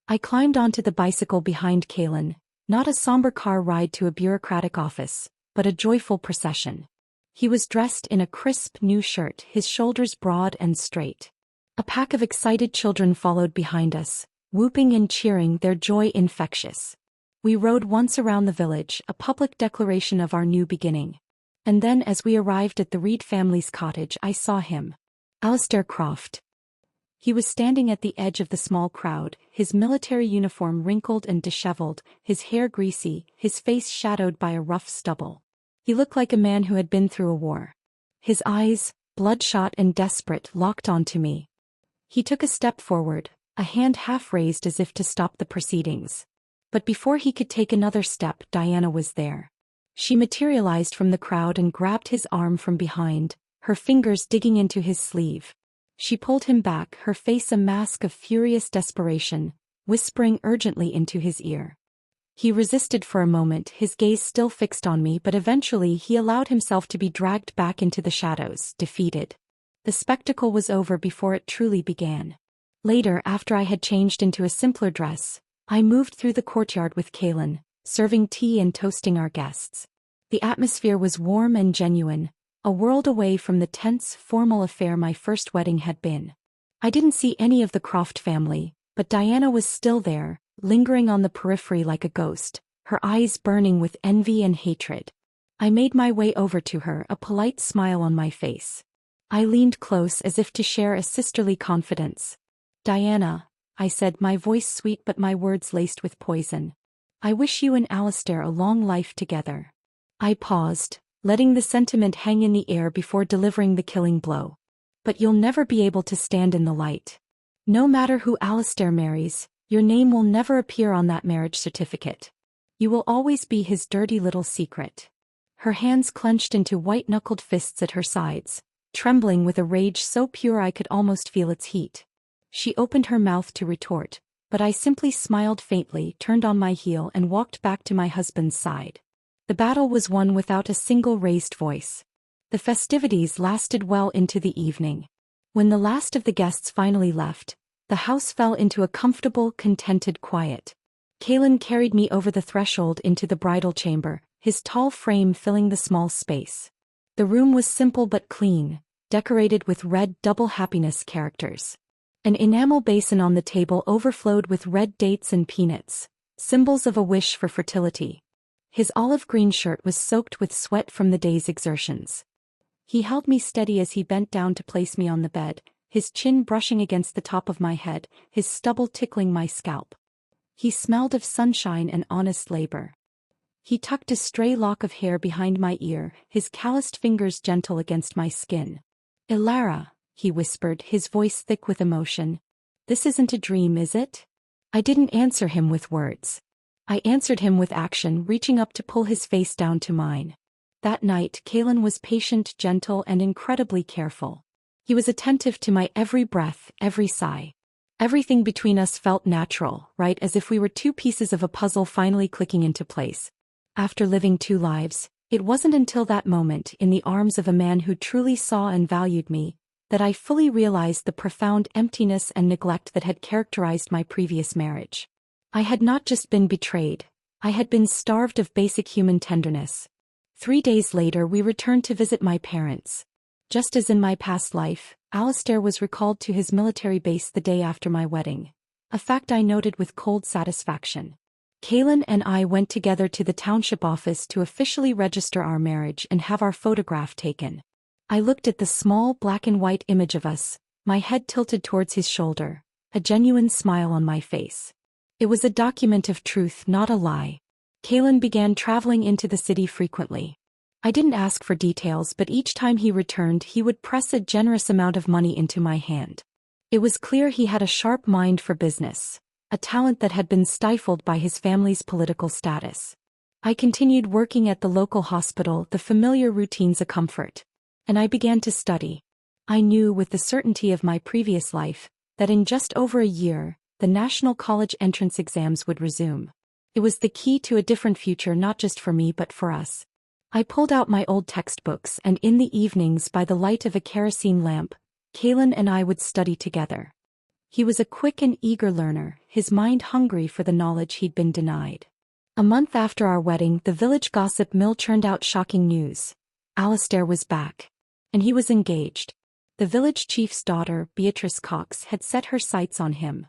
I climbed onto the bicycle behind Kaylin, not a somber car ride to a bureaucratic office, but a joyful procession. He was dressed in a crisp new shirt, his shoulders broad and straight. A pack of excited children followed behind us, whooping and cheering, their joy infectious. We rode once around the village, a public declaration of our new beginning. And then as we arrived at the Reed family's cottage, I saw him. Alistair Croft. He was standing at the edge of the small crowd, his military uniform wrinkled and disheveled, his hair greasy, his face shadowed by a rough stubble. He looked like a man who had been through a war. His eyes, bloodshot and desperate, locked onto me. He took a step forward, a hand half raised as if to stop the proceedings. But before he could take another step, Diana was there. She materialized from the crowd and grabbed his arm from behind, her fingers digging into his sleeve. She pulled him back, her face a mask of furious desperation, whispering urgently into his ear. He resisted for a moment, his gaze still fixed on me, but eventually he allowed himself to be dragged back into the shadows, defeated. The spectacle was over before it truly began. Later, after I had changed into a simpler dress, I moved through the courtyard with Kaylin, serving tea and toasting our guests. The atmosphere was warm and genuine, a world away from the tense, formal affair my first wedding had been. I didn't see any of the Croft family, but Diana was still there, lingering on the periphery like a ghost, her eyes burning with envy and hatred. I made my way over to her, a polite smile on my face. I leaned close as if to share a sisterly confidence. "Diana," I said, my voice sweet but my words laced with poison. "I wish you and Alistair a long life together." I paused, letting the sentiment hang in the air before delivering the killing blow. "But you'll never be able to stand in the light. No matter who Alistair marries, your name will never appear on that marriage certificate. You will always be his dirty little secret." Her hands clenched into white-knuckled fists at her sides, trembling with a rage so pure I could almost feel its heat. She opened her mouth to retort, but I simply smiled faintly, turned on my heel and walked back to my husband's side. The battle was won without a single raised voice. The festivities lasted well into the evening. When the last of the guests finally left, the house fell into a comfortable, contented quiet. Kaylin carried me over the threshold into the bridal chamber, his tall frame filling the small space. The room was simple but clean, decorated with red double happiness characters. An enamel basin on the table overflowed with red dates and peanuts, symbols of a wish for fertility. His olive green shirt was soaked with sweat from the day's exertions. He held me steady as he bent down to place me on the bed, his chin brushing against the top of my head, his stubble tickling my scalp. He smelled of sunshine and honest labor. He tucked a stray lock of hair behind my ear, his calloused fingers gentle against my skin. "Ilara," he whispered, his voice thick with emotion. "This isn't a dream, is it?" I didn't answer him with words. I answered him with action, reaching up to pull his face down to mine. That night, Kaylin was patient, gentle, and incredibly careful. He was attentive to my every breath, every sigh. Everything between us felt natural, right, as if we were two pieces of a puzzle finally clicking into place. After living two lives, it wasn't until that moment, in the arms of a man who truly saw and valued me, that I fully realized the profound emptiness and neglect that had characterized my previous marriage. I had not just been betrayed, I had been starved of basic human tenderness. 3 days later we returned to visit my parents. Just as in my past life, Alistair was recalled to his military base the day after my wedding, a fact I noted with cold satisfaction. Kaylin and I went together to the township office to officially register our marriage and have our photograph taken. I looked at the small black and white image of us, my head tilted towards his shoulder, a genuine smile on my face. It was a document of truth, not a lie. Kaylin began traveling into the city frequently. I didn't ask for details, but each time he returned he would press a generous amount of money into my hand. It was clear he had a sharp mind for business, a talent that had been stifled by his family's political status. I continued working at the local hospital, the familiar routines a comfort. And I began to study. I knew with the certainty of my previous life that in just over a year, the national college entrance exams would resume. It was the key to a different future, not just for me but for us. I pulled out my old textbooks, and in the evenings by the light of a kerosene lamp, Kaylin and I would study together. He was a quick and eager learner, his mind hungry for the knowledge he'd been denied. A month after our wedding, the village gossip mill churned out shocking news. Alistair was back. And he was engaged. The village chief's daughter, Beatrice Cox, had set her sights on him.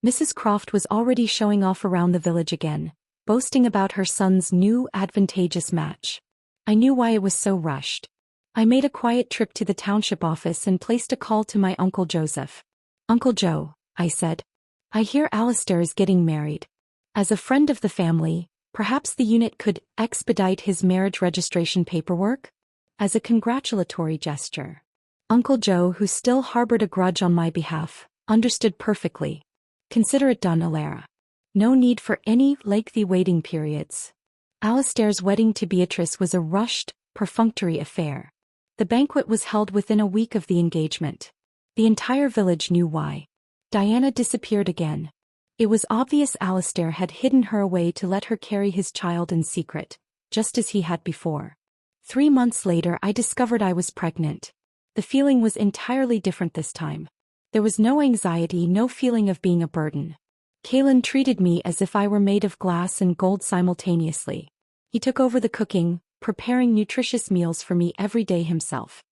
Mrs. Croft was already showing off around the village again, boasting about her son's new, advantageous match. I knew why it was so rushed. I made a quiet trip to the township office and placed a call to my Uncle Joseph. "Uncle Joe," I said, "I hear Alistair is getting married. As a friend of the family, perhaps the unit could expedite his marriage registration paperwork? As a congratulatory gesture." Uncle Joe, who still harbored a grudge on my behalf, understood perfectly. "Consider it done, Ilara. No need for any lengthy waiting periods." Alistair's wedding to Beatrice was a rushed, perfunctory affair. The banquet was held within a week of the engagement. The entire village knew why. Diana disappeared again. It was obvious Alistair had hidden her away to let her carry his child in secret, just as he had before. 3 months later I discovered I was pregnant. The feeling was entirely different this time. There was no anxiety, no feeling of being a burden. Kalen treated me as if I were made of glass and gold simultaneously. He took over the cooking, preparing nutritious meals for me every day himself.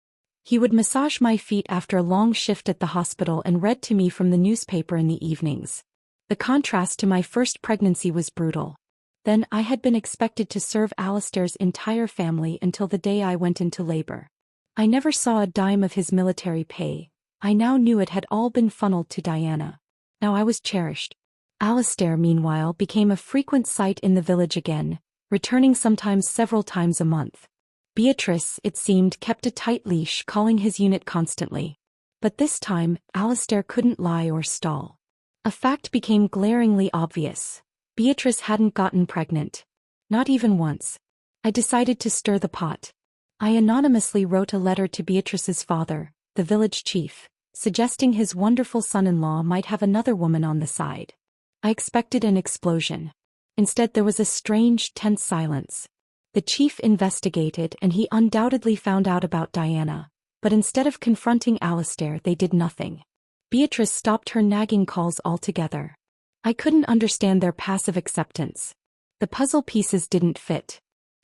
He would massage my feet after a long shift at the hospital and read to me from the newspaper in the evenings. The contrast to my first pregnancy was brutal. Then I had been expected to serve Alistair's entire family until the day I went into labor. I never saw a dime of his military pay. I now knew it had all been funneled to Diana. Now I was cherished. Alistair, meanwhile, became a frequent sight in the village again, returning sometimes several times a month. Beatrice, it seemed, kept a tight leash, calling his unit constantly. But this time, Alistair couldn't lie or stall. A fact became glaringly obvious. Beatrice hadn't gotten pregnant. Not even once. I decided to stir the pot. I anonymously wrote a letter to Beatrice's father, the village chief, suggesting his wonderful son-in-law might have another woman on the side. I expected an explosion. Instead, there was a strange, tense silence. The chief investigated and he undoubtedly found out about Diana, but instead of confronting Alistair, they did nothing. Beatrice stopped her nagging calls altogether. I couldn't understand their passive acceptance. The puzzle pieces didn't fit.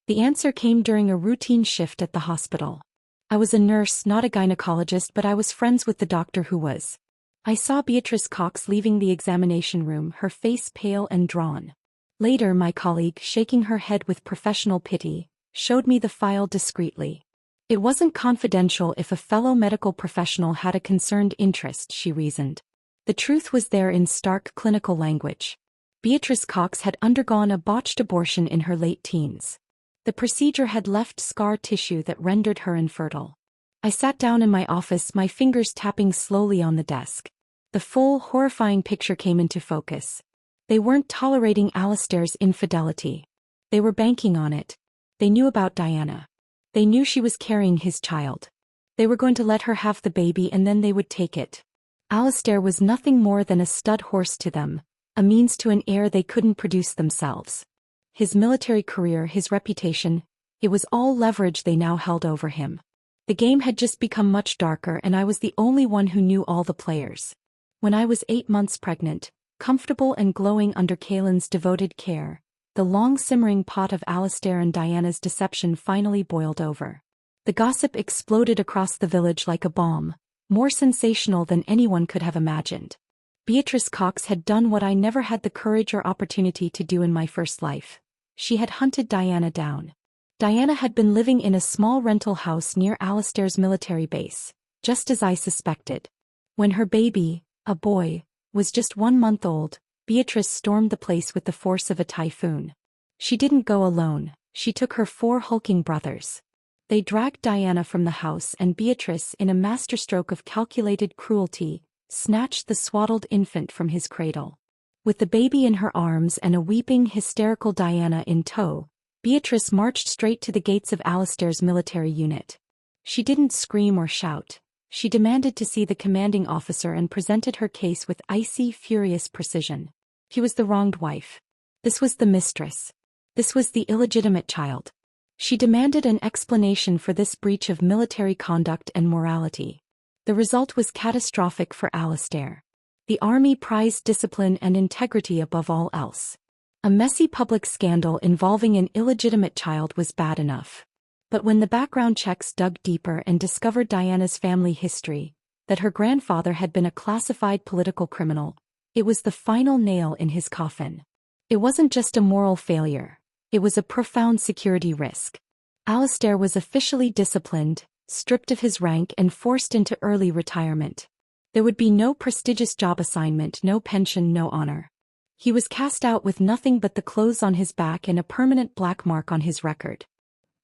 The answer came during a routine shift at the hospital. I was a nurse, not a gynecologist, but I was friends with the doctor who was. I saw Beatrice Cox leaving the examination room, her face pale and drawn. Later, my colleague, shaking her head with professional pity, showed me the file discreetly. It wasn't confidential if a fellow medical professional had a concerned interest, she reasoned. The truth was there in stark clinical language. Beatrice Cox had undergone a botched abortion in her late teens. The procedure had left scar tissue that rendered her infertile. I sat down in my office, my fingers tapping slowly on the desk. The full, horrifying picture came into focus. They weren't tolerating Alistair's infidelity. They were banking on it. They knew about Diana. They knew she was carrying his child. They were going to let her have the baby and then they would take it. Alistair was nothing more than a stud horse to them, a means to an heir they couldn't produce themselves. His military career, his reputation, it was all leverage they now held over him. The game had just become much darker and I was the only one who knew all the players. When I was 8 months pregnant, comfortable and glowing under Kalen's devoted care, the long-simmering pot of Alistair and Diana's deception finally boiled over. The gossip exploded across the village like a bomb, more sensational than anyone could have imagined. Beatrice Cox had done what I never had the courage or opportunity to do in my first life. She had hunted Diana down. Diana had been living in a small rental house near Alistair's military base, just as I suspected. When her baby, a boy, was just 1 month old, Beatrice stormed the place with the force of a typhoon. She didn't go alone, she took her 4 hulking brothers. They dragged Diana from the house and Beatrice, in a masterstroke of calculated cruelty, snatched the swaddled infant from his cradle. With the baby in her arms and a weeping, hysterical Diana in tow, Beatrice marched straight to the gates of Alistair's military unit. She didn't scream or shout. She demanded to see the commanding officer and presented her case with icy, furious precision. He was the wronged wife. This was the mistress. This was the illegitimate child. She demanded an explanation for this breach of military conduct and morality. The result was catastrophic for Alistair. The army prized discipline and integrity above all else. A messy public scandal involving an illegitimate child was bad enough. But when the background checks dug deeper and discovered Diana's family history, that her grandfather had been a classified political criminal, it was the final nail in his coffin. It wasn't just a moral failure. It was a profound security risk. Alistair was officially disciplined, stripped of his rank and forced into early retirement. There would be no prestigious job assignment, no pension, no honor. He was cast out with nothing but the clothes on his back and a permanent black mark on his record.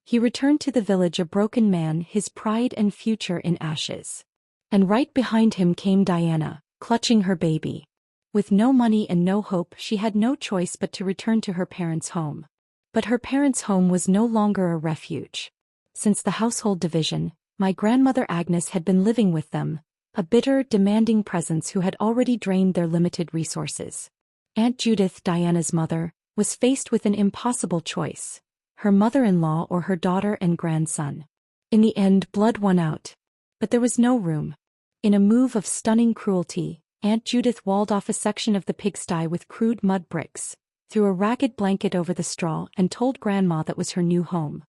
He returned to the village a broken man, his pride and future in ashes. And right behind him came Diana, clutching her baby. With no money and no hope, she had no choice but to return to her parents' home. But her parents' home was no longer a refuge. Since the household division, my grandmother Agnes had been living with them, a bitter, demanding presence who had already drained their limited resources. Aunt Judith, Diana's mother, was faced with an impossible choice: her mother-in-law or her daughter and grandson. In the end, blood won out. But there was no room. In a move of stunning cruelty, Aunt Judith walled off a section of the pigsty with crude mud bricks, threw a ragged blanket over the straw, and told Grandma that was her new home.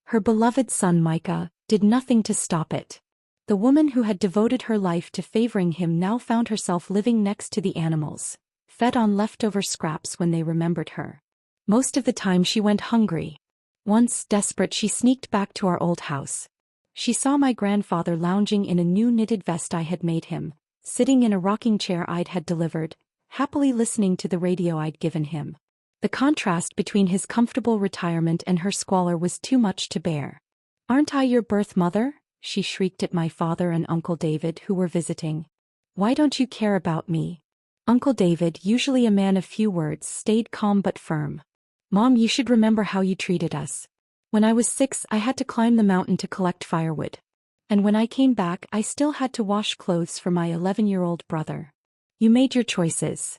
Her beloved son Micah did nothing to stop it. The woman who had devoted her life to favoring him now found herself living next to the animals, fed on leftover scraps when they remembered her. Most of the time she went hungry. Once, desperate, she sneaked back to our old house. She saw my grandfather lounging in a new knitted vest I had made him, sitting in a rocking chair I'd had delivered, happily listening to the radio I'd given him. The contrast between his comfortable retirement and her squalor was too much to bear. "Aren't I your birth mother?" she shrieked at my father and Uncle David, who were visiting. "Why don't you care about me?" Uncle David, usually a man of few words, stayed calm but firm. "Mom, you should remember how you treated us. When I was 6, I had to climb the mountain to collect firewood. And when I came back, I still had to wash clothes for my 11-year-old brother. You made your choices."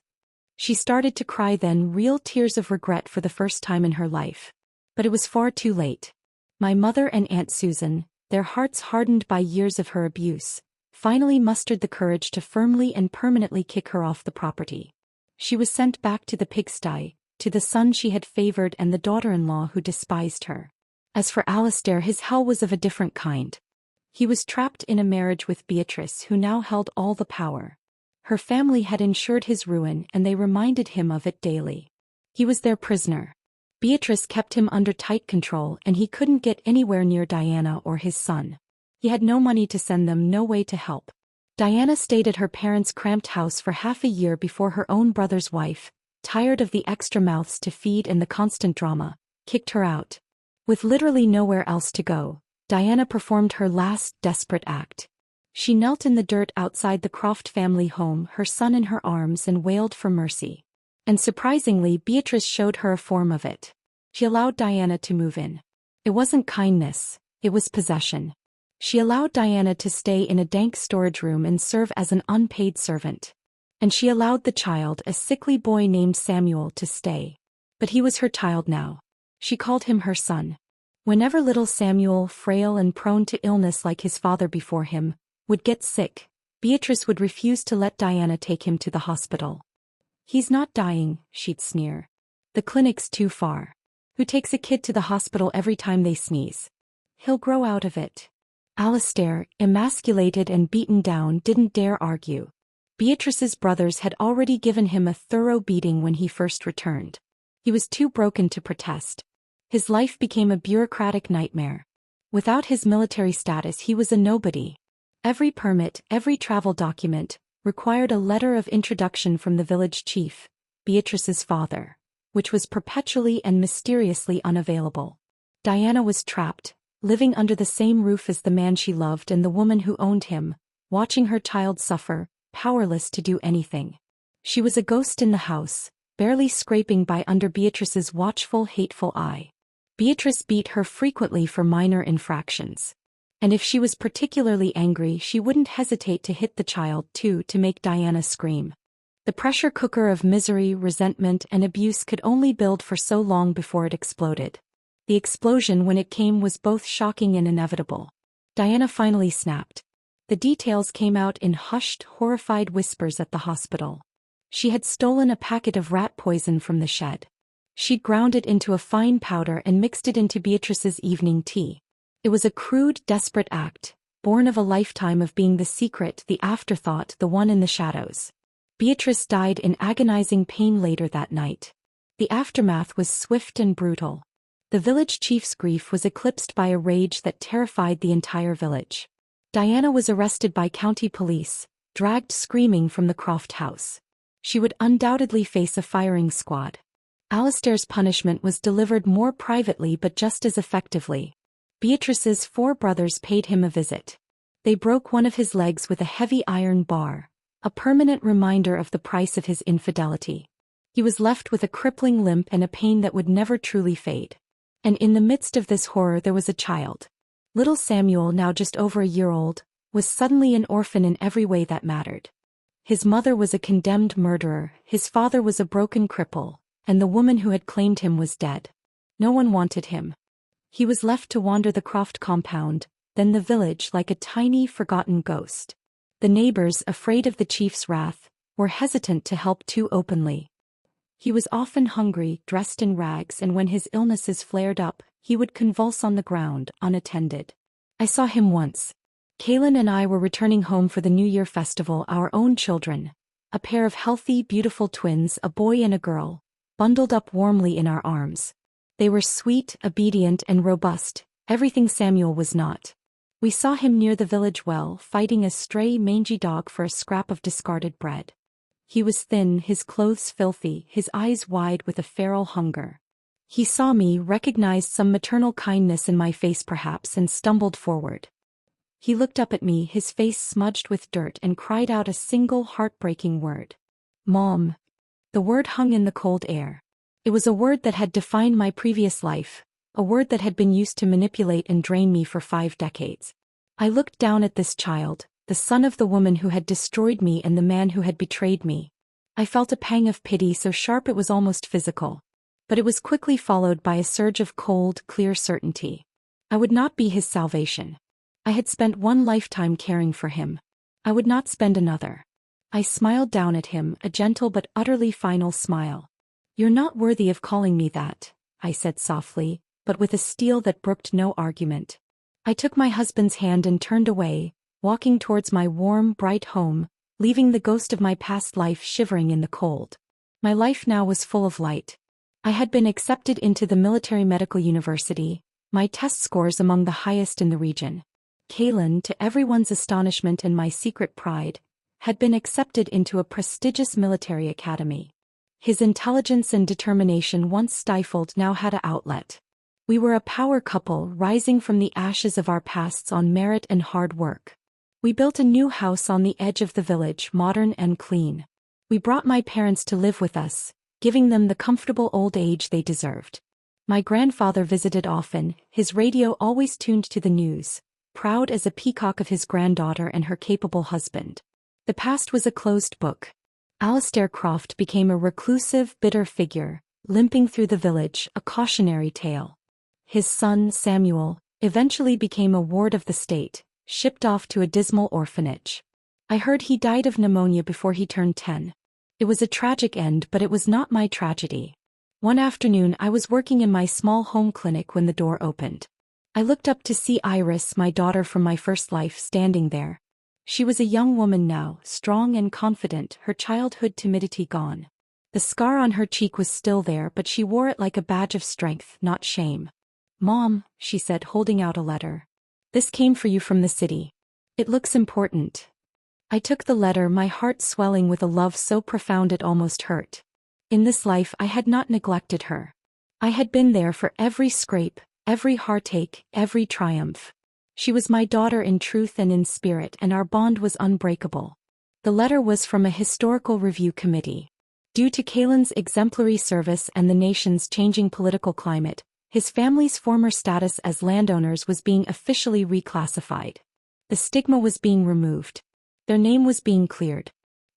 She started to cry then, real tears of regret for the first time in her life. But it was far too late. My mother and Aunt Susan, their hearts hardened by years of her abuse, finally mustered the courage to firmly and permanently kick her off the property. She was sent back to the pigsty, to the son she had favored and the daughter-in-law who despised her. As for Alistair, his hell was of a different kind. He was trapped in a marriage with Beatrice, who now held all the power. Her family had ensured his ruin, and they reminded him of it daily. He was their prisoner. Beatrice kept him under tight control, and he couldn't get anywhere near Diana or his son. He had no money to send them, no way to help. Diana stayed at her parents' cramped house for half a year before her own brother's wife, tired of the extra mouths to feed and the constant drama, kicked her out. With literally nowhere else to go, Diana performed her last desperate act. She knelt in the dirt outside the Croft family home, her son in her arms, and wailed for mercy. And surprisingly, Beatrice showed her a form of it. She allowed Diana to move in. It wasn't kindness, it was possession. She allowed Diana to stay in a dank storage room and serve as an unpaid servant. And she allowed the child, a sickly boy named Samuel, to stay. But he was her child now. She called him her son. Whenever little Samuel, frail and prone to illness like his father before him, would get sick, Beatrice would refuse to let Diana take him to the hospital. "He's not dying," she'd sneer. "The clinic's too far. Who takes a kid to the hospital every time they sneeze? He'll grow out of it." Alistair, emasculated and beaten down, didn't dare argue. Beatrice's brothers had already given him a thorough beating when he first returned. He was too broken to protest. His life became a bureaucratic nightmare. Without his military status, he was a nobody. Every permit, every travel document, required a letter of introduction from the village chief, Beatrice's father, which was perpetually and mysteriously unavailable. Diana was trapped, living under the same roof as the man she loved and the woman who owned him, watching her child suffer, powerless to do anything. She was a ghost in the house, barely scraping by under Beatrice's watchful, hateful eye. Beatrice beat her frequently for minor infractions. And if she was particularly angry, she wouldn't hesitate to hit the child too, to make Diana scream. The pressure cooker of misery, resentment, and abuse could only build for so long before it exploded. The explosion, when it came, was both shocking and inevitable. Diana finally snapped. The details came out in hushed, horrified whispers at the hospital. She had stolen a packet of rat poison from the shed. She'd ground it into a fine powder and mixed it into Beatrice's evening tea. It was a crude, desperate act, born of a lifetime of being the secret, the afterthought, the one in the shadows. Beatrice died in agonizing pain later that night. The aftermath was swift and brutal. The village chief's grief was eclipsed by a rage that terrified the entire village. Diana was arrested by county police, dragged screaming from the Croft house. She would undoubtedly face a firing squad. Alistair's punishment was delivered more privately but just as effectively. Beatrice's 4 brothers paid him a visit. They broke one of his legs with a heavy iron bar, a permanent reminder of the price of his infidelity. He was left with a crippling limp and a pain that would never truly fade. And in the midst of this horror there was a child. Little Samuel, now just over a year old, was suddenly an orphan in every way that mattered. His mother was a condemned murderer, his father was a broken cripple, and the woman who had claimed him was dead. No one wanted him. He was left to wander the Croft compound, then the village like a tiny, forgotten ghost. The neighbors, afraid of the chief's wrath, were hesitant to help too openly. He was often hungry, dressed in rags, and when his illnesses flared up, he would convulse on the ground, unattended. I saw him once. Kaylin and I were returning home for the New Year festival, our own children, a pair of healthy, beautiful twins, a boy and a girl, bundled up warmly in our arms. They were sweet, obedient, and robust, everything Samuel was not. We saw him near the village well, fighting a stray, mangy dog for a scrap of discarded bread. He was thin, his clothes filthy, his eyes wide with a feral hunger. He saw me, recognized some maternal kindness in my face perhaps, and stumbled forward. He looked up at me, his face smudged with dirt, and cried out a single heartbreaking word. Mom. The word hung in the cold air. It was a word that had defined my previous life, a word that had been used to manipulate and drain me for 5 decades. I looked down at this child, the son of the woman who had destroyed me and the man who had betrayed me. I felt a pang of pity so sharp it was almost physical. But it was quickly followed by a surge of cold, clear certainty. I would not be his salvation. I had spent one lifetime caring for him. I would not spend another. I smiled down at him, a gentle but utterly final smile. You're not worthy of calling me that, I said softly, but with a steel that brooked no argument. I took my husband's hand and turned away, walking towards my warm, bright home, leaving the ghost of my past life shivering in the cold. My life now was full of light. I had been accepted into the military medical university, my test scores among the highest in the region. Kaylin, to everyone's astonishment and my secret pride, had been accepted into a prestigious military academy. His intelligence and determination, once stifled, now had an outlet. We were a power couple, rising from the ashes of our pasts on merit and hard work. We built a new house on the edge of the village, modern and clean. We brought my parents to live with us, giving them the comfortable old age they deserved. My grandfather visited often, his radio always tuned to the news, proud as a peacock of his granddaughter and her capable husband. The past was a closed book. Alistair Croft became a reclusive, bitter figure, limping through the village, a cautionary tale. His son, Samuel, eventually became a ward of the state, shipped off to a dismal orphanage. I heard he died of pneumonia before he turned 10. It was a tragic end, but it was not my tragedy. One afternoon I was working in my small home clinic when the door opened. I looked up to see Iris, my daughter from my first life, standing there. She was a young woman now, strong and confident, her childhood timidity gone. The scar on her cheek was still there, but she wore it like a badge of strength, not shame. Mom, she said, holding out a letter. This came for you from the city. It looks important. I took the letter, my heart swelling with a love so profound it almost hurt. In this life I had not neglected her. I had been there for every scrape, every heartache, every triumph. She was my daughter in truth and in spirit, and our bond was unbreakable. The letter was from a historical review committee. Due to Kaylin's exemplary service and the nation's changing political climate, his family's former status as landowners was being officially reclassified. The stigma was being removed. Their name was being cleared.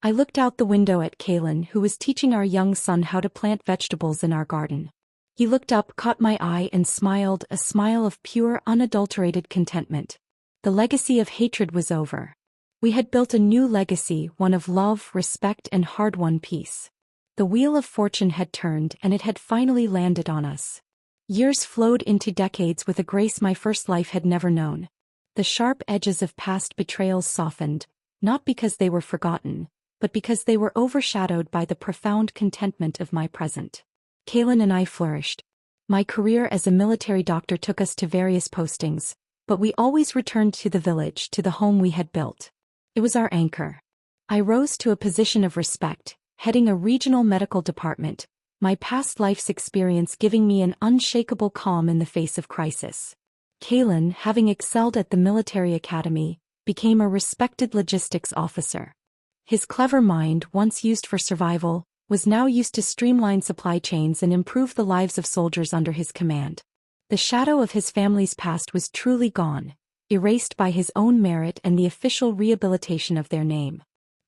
I looked out the window at Kaylin, who was teaching our young son how to plant vegetables in our garden. He looked up, caught my eye, and smiled, a smile of pure, unadulterated contentment. The legacy of hatred was over. We had built a new legacy, one of love, respect, and hard-won peace. The wheel of fortune had turned, and it had finally landed on us. Years flowed into decades with a grace my first life had never known. The sharp edges of past betrayals softened, not because they were forgotten, but because they were overshadowed by the profound contentment of my present. Kaylin and I flourished. My career as a military doctor took us to various postings, but we always returned to the village, to the home we had built. It was our anchor. I rose to a position of respect, heading a regional medical department, my past life's experience giving me an unshakable calm in the face of crisis. Kaylin, having excelled at the military academy, became a respected logistics officer. His clever mind, once used for survival, was now used to streamline supply chains and improve the lives of soldiers under his command. The shadow of his family's past was truly gone, erased by his own merit and the official rehabilitation of their name.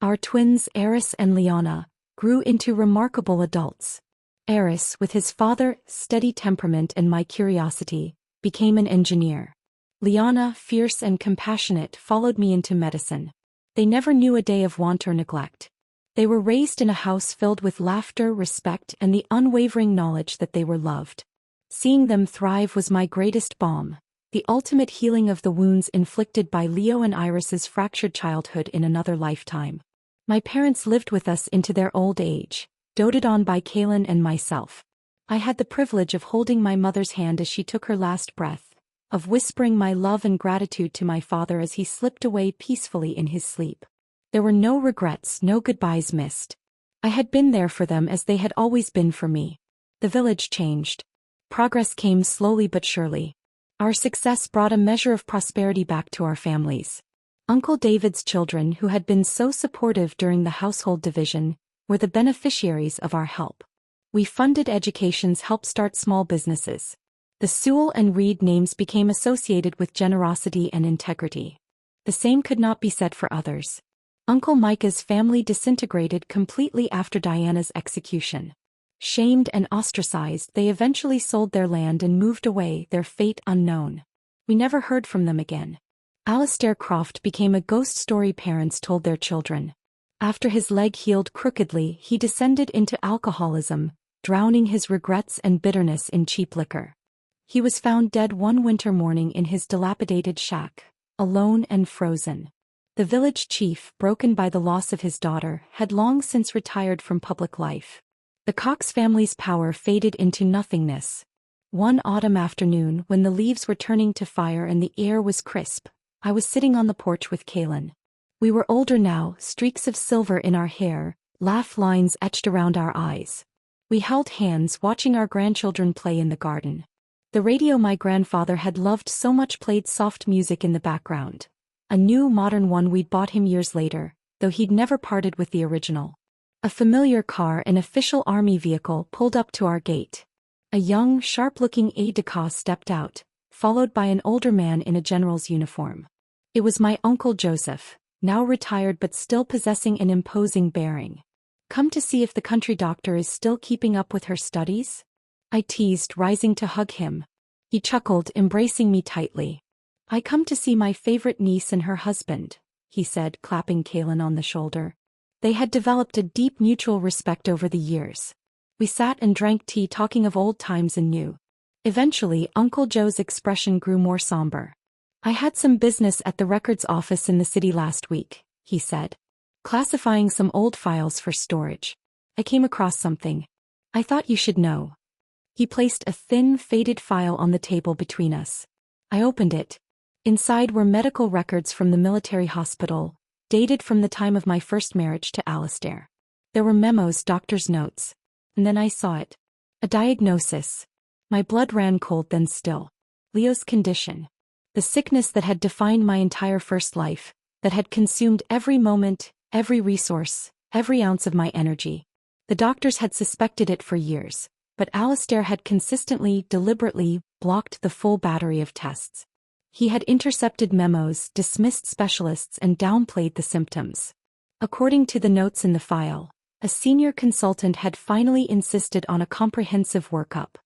Our twins Eris and Liana grew into remarkable adults. Eris, with his father's steady temperament and my curiosity, became an engineer. Liana, fierce and compassionate, followed me into medicine. They never knew a day of want or neglect. They were raised in a house filled with laughter, respect, and the unwavering knowledge that they were loved. Seeing them thrive was my greatest balm, the ultimate healing of the wounds inflicted by Leo and Iris's fractured childhood in another lifetime. My parents lived with us into their old age, doted on by Kaylin and myself. I had the privilege of holding my mother's hand as she took her last breath, of whispering my love and gratitude to my father as he slipped away peacefully in his sleep. There were no regrets, no goodbyes missed. I had been there for them as they had always been for me. The village changed. Progress came slowly but surely. Our success brought a measure of prosperity back to our families. Uncle David's children, who had been so supportive during the household division, were the beneficiaries of our help. We funded educations, helped start small businesses. The Sewell and Reed names became associated with generosity and integrity. The same could not be said for others. Uncle Micah's family disintegrated completely after Diana's execution. Shamed and ostracized, they eventually sold their land and moved away, their fate unknown. We never heard from them again. Alistair Croft became a ghost story parents told their children. After his leg healed crookedly, he descended into alcoholism, drowning his regrets and bitterness in cheap liquor. He was found dead one winter morning in his dilapidated shack, alone and frozen. The village chief, broken by the loss of his daughter, had long since retired from public life. The Cox family's power faded into nothingness. One autumn afternoon, when the leaves were turning to fire and the air was crisp, I was sitting on the porch with Kaylin. We were older now, streaks of silver in our hair, laugh lines etched around our eyes. We held hands, watching our grandchildren play in the garden. The radio my grandfather had loved so much played soft music in the background. A new modern one we'd bought him years later, though he'd never parted with the original. A familiar car, an official army vehicle, pulled up to our gate. A young, sharp-looking aide-de-camp stepped out, followed by an older man in a general's uniform. It was my Uncle Joseph, now retired but still possessing an imposing bearing. "Come to see if the country doctor is still keeping up with her studies?" I teased, rising to hug him. He chuckled, embracing me tightly. "I come to see my favorite niece and her husband," he said, clapping Kaylin on the shoulder. They had developed a deep mutual respect over the years. We sat and drank tea, talking of old times and new. Eventually, Uncle Joe's expression grew more somber. "I had some business at the records office in the city last week," he said. "Classifying some old files for storage. I came across something. I thought you should know." He placed a thin, faded file on the table between us. I opened it. Inside were medical records from the military hospital, dated from the time of my first marriage to Alistair. There were memos, doctor's notes. And then I saw it. A diagnosis. My blood ran cold then still. Leo's condition. The sickness that had defined my entire first life, that had consumed every moment, every resource, every ounce of my energy. The doctors had suspected it for years, but Alistair had consistently, deliberately, blocked the full battery of tests. He had intercepted memos, dismissed specialists, and downplayed the symptoms. According to the notes in the file, a senior consultant had finally insisted on a comprehensive workup.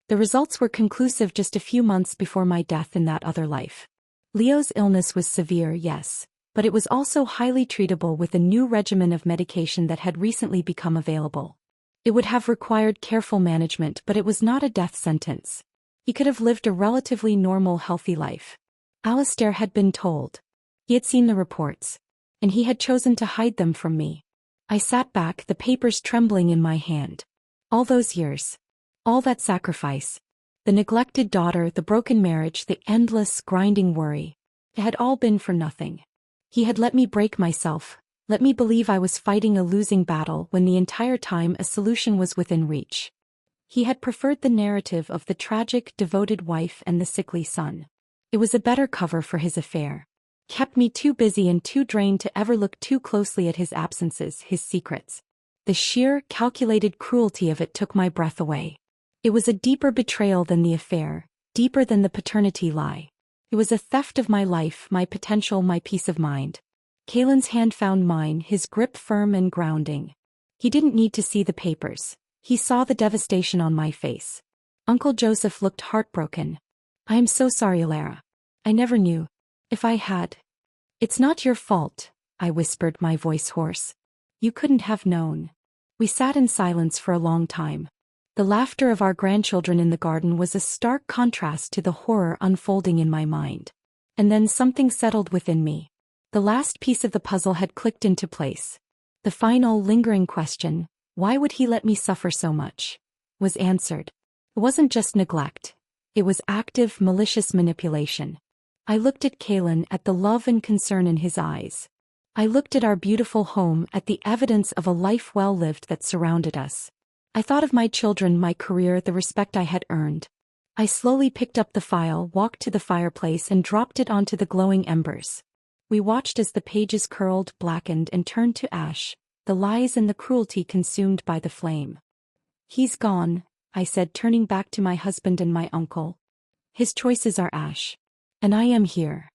The results were conclusive just a few months before my death in that other life. Leo's illness was severe, yes, but it was also highly treatable with a new regimen of medication that had recently become available. It would have required careful management, but it was not a death sentence. He could have lived a relatively normal, healthy life. Alistair had been told. He had seen the reports. And he had chosen to hide them from me. I sat back, the papers trembling in my hand. All those years. All that sacrifice. The neglected daughter, the broken marriage, the endless, grinding worry. It had all been for nothing. He had let me break myself, let me believe I was fighting a losing battle when the entire time a solution was within reach. He had preferred the narrative of the tragic, devoted wife and the sickly son. It was a better cover for his affair. Kept me too busy and too drained to ever look too closely at his absences, his secrets. The sheer, calculated cruelty of it took my breath away. It was a deeper betrayal than the affair, deeper than the paternity lie. It was a theft of my life, my potential, my peace of mind. Kalen's hand found mine, his grip firm and grounding. He didn't need to see the papers. He saw the devastation on my face. Uncle Joseph looked heartbroken. "I am so sorry, Alara. I never knew. If I had—" "It's not your fault," I whispered, my voice hoarse. "You couldn't have known." We sat in silence for a long time. The laughter of our grandchildren in the garden was a stark contrast to the horror unfolding in my mind. And then something settled within me. The last piece of the puzzle had clicked into place. The final, lingering question, why would he let me suffer so much, was answered. It wasn't just neglect. It was active, malicious manipulation. I looked at Kalen, at the love and concern in his eyes. I looked at our beautiful home, at the evidence of a life well lived that surrounded us. I thought of my children, my career, the respect I had earned. I slowly picked up the file, walked to the fireplace, and dropped it onto the glowing embers. We watched as the pages curled, blackened, and turned to ash, the lies and the cruelty consumed by the flame. "He's gone," I said, turning back to my husband and my uncle. "His choices are ash. And I am here."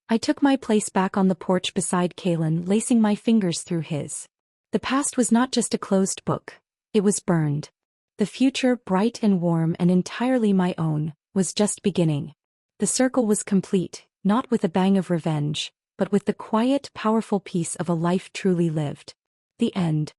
I took my place back on the porch beside Kalen, lacing my fingers through his. The past was not just a closed book. It was burned. The future, bright and warm and entirely my own, was just beginning. The circle was complete, not with a bang of revenge, but with the quiet, powerful peace of a life truly lived. The end.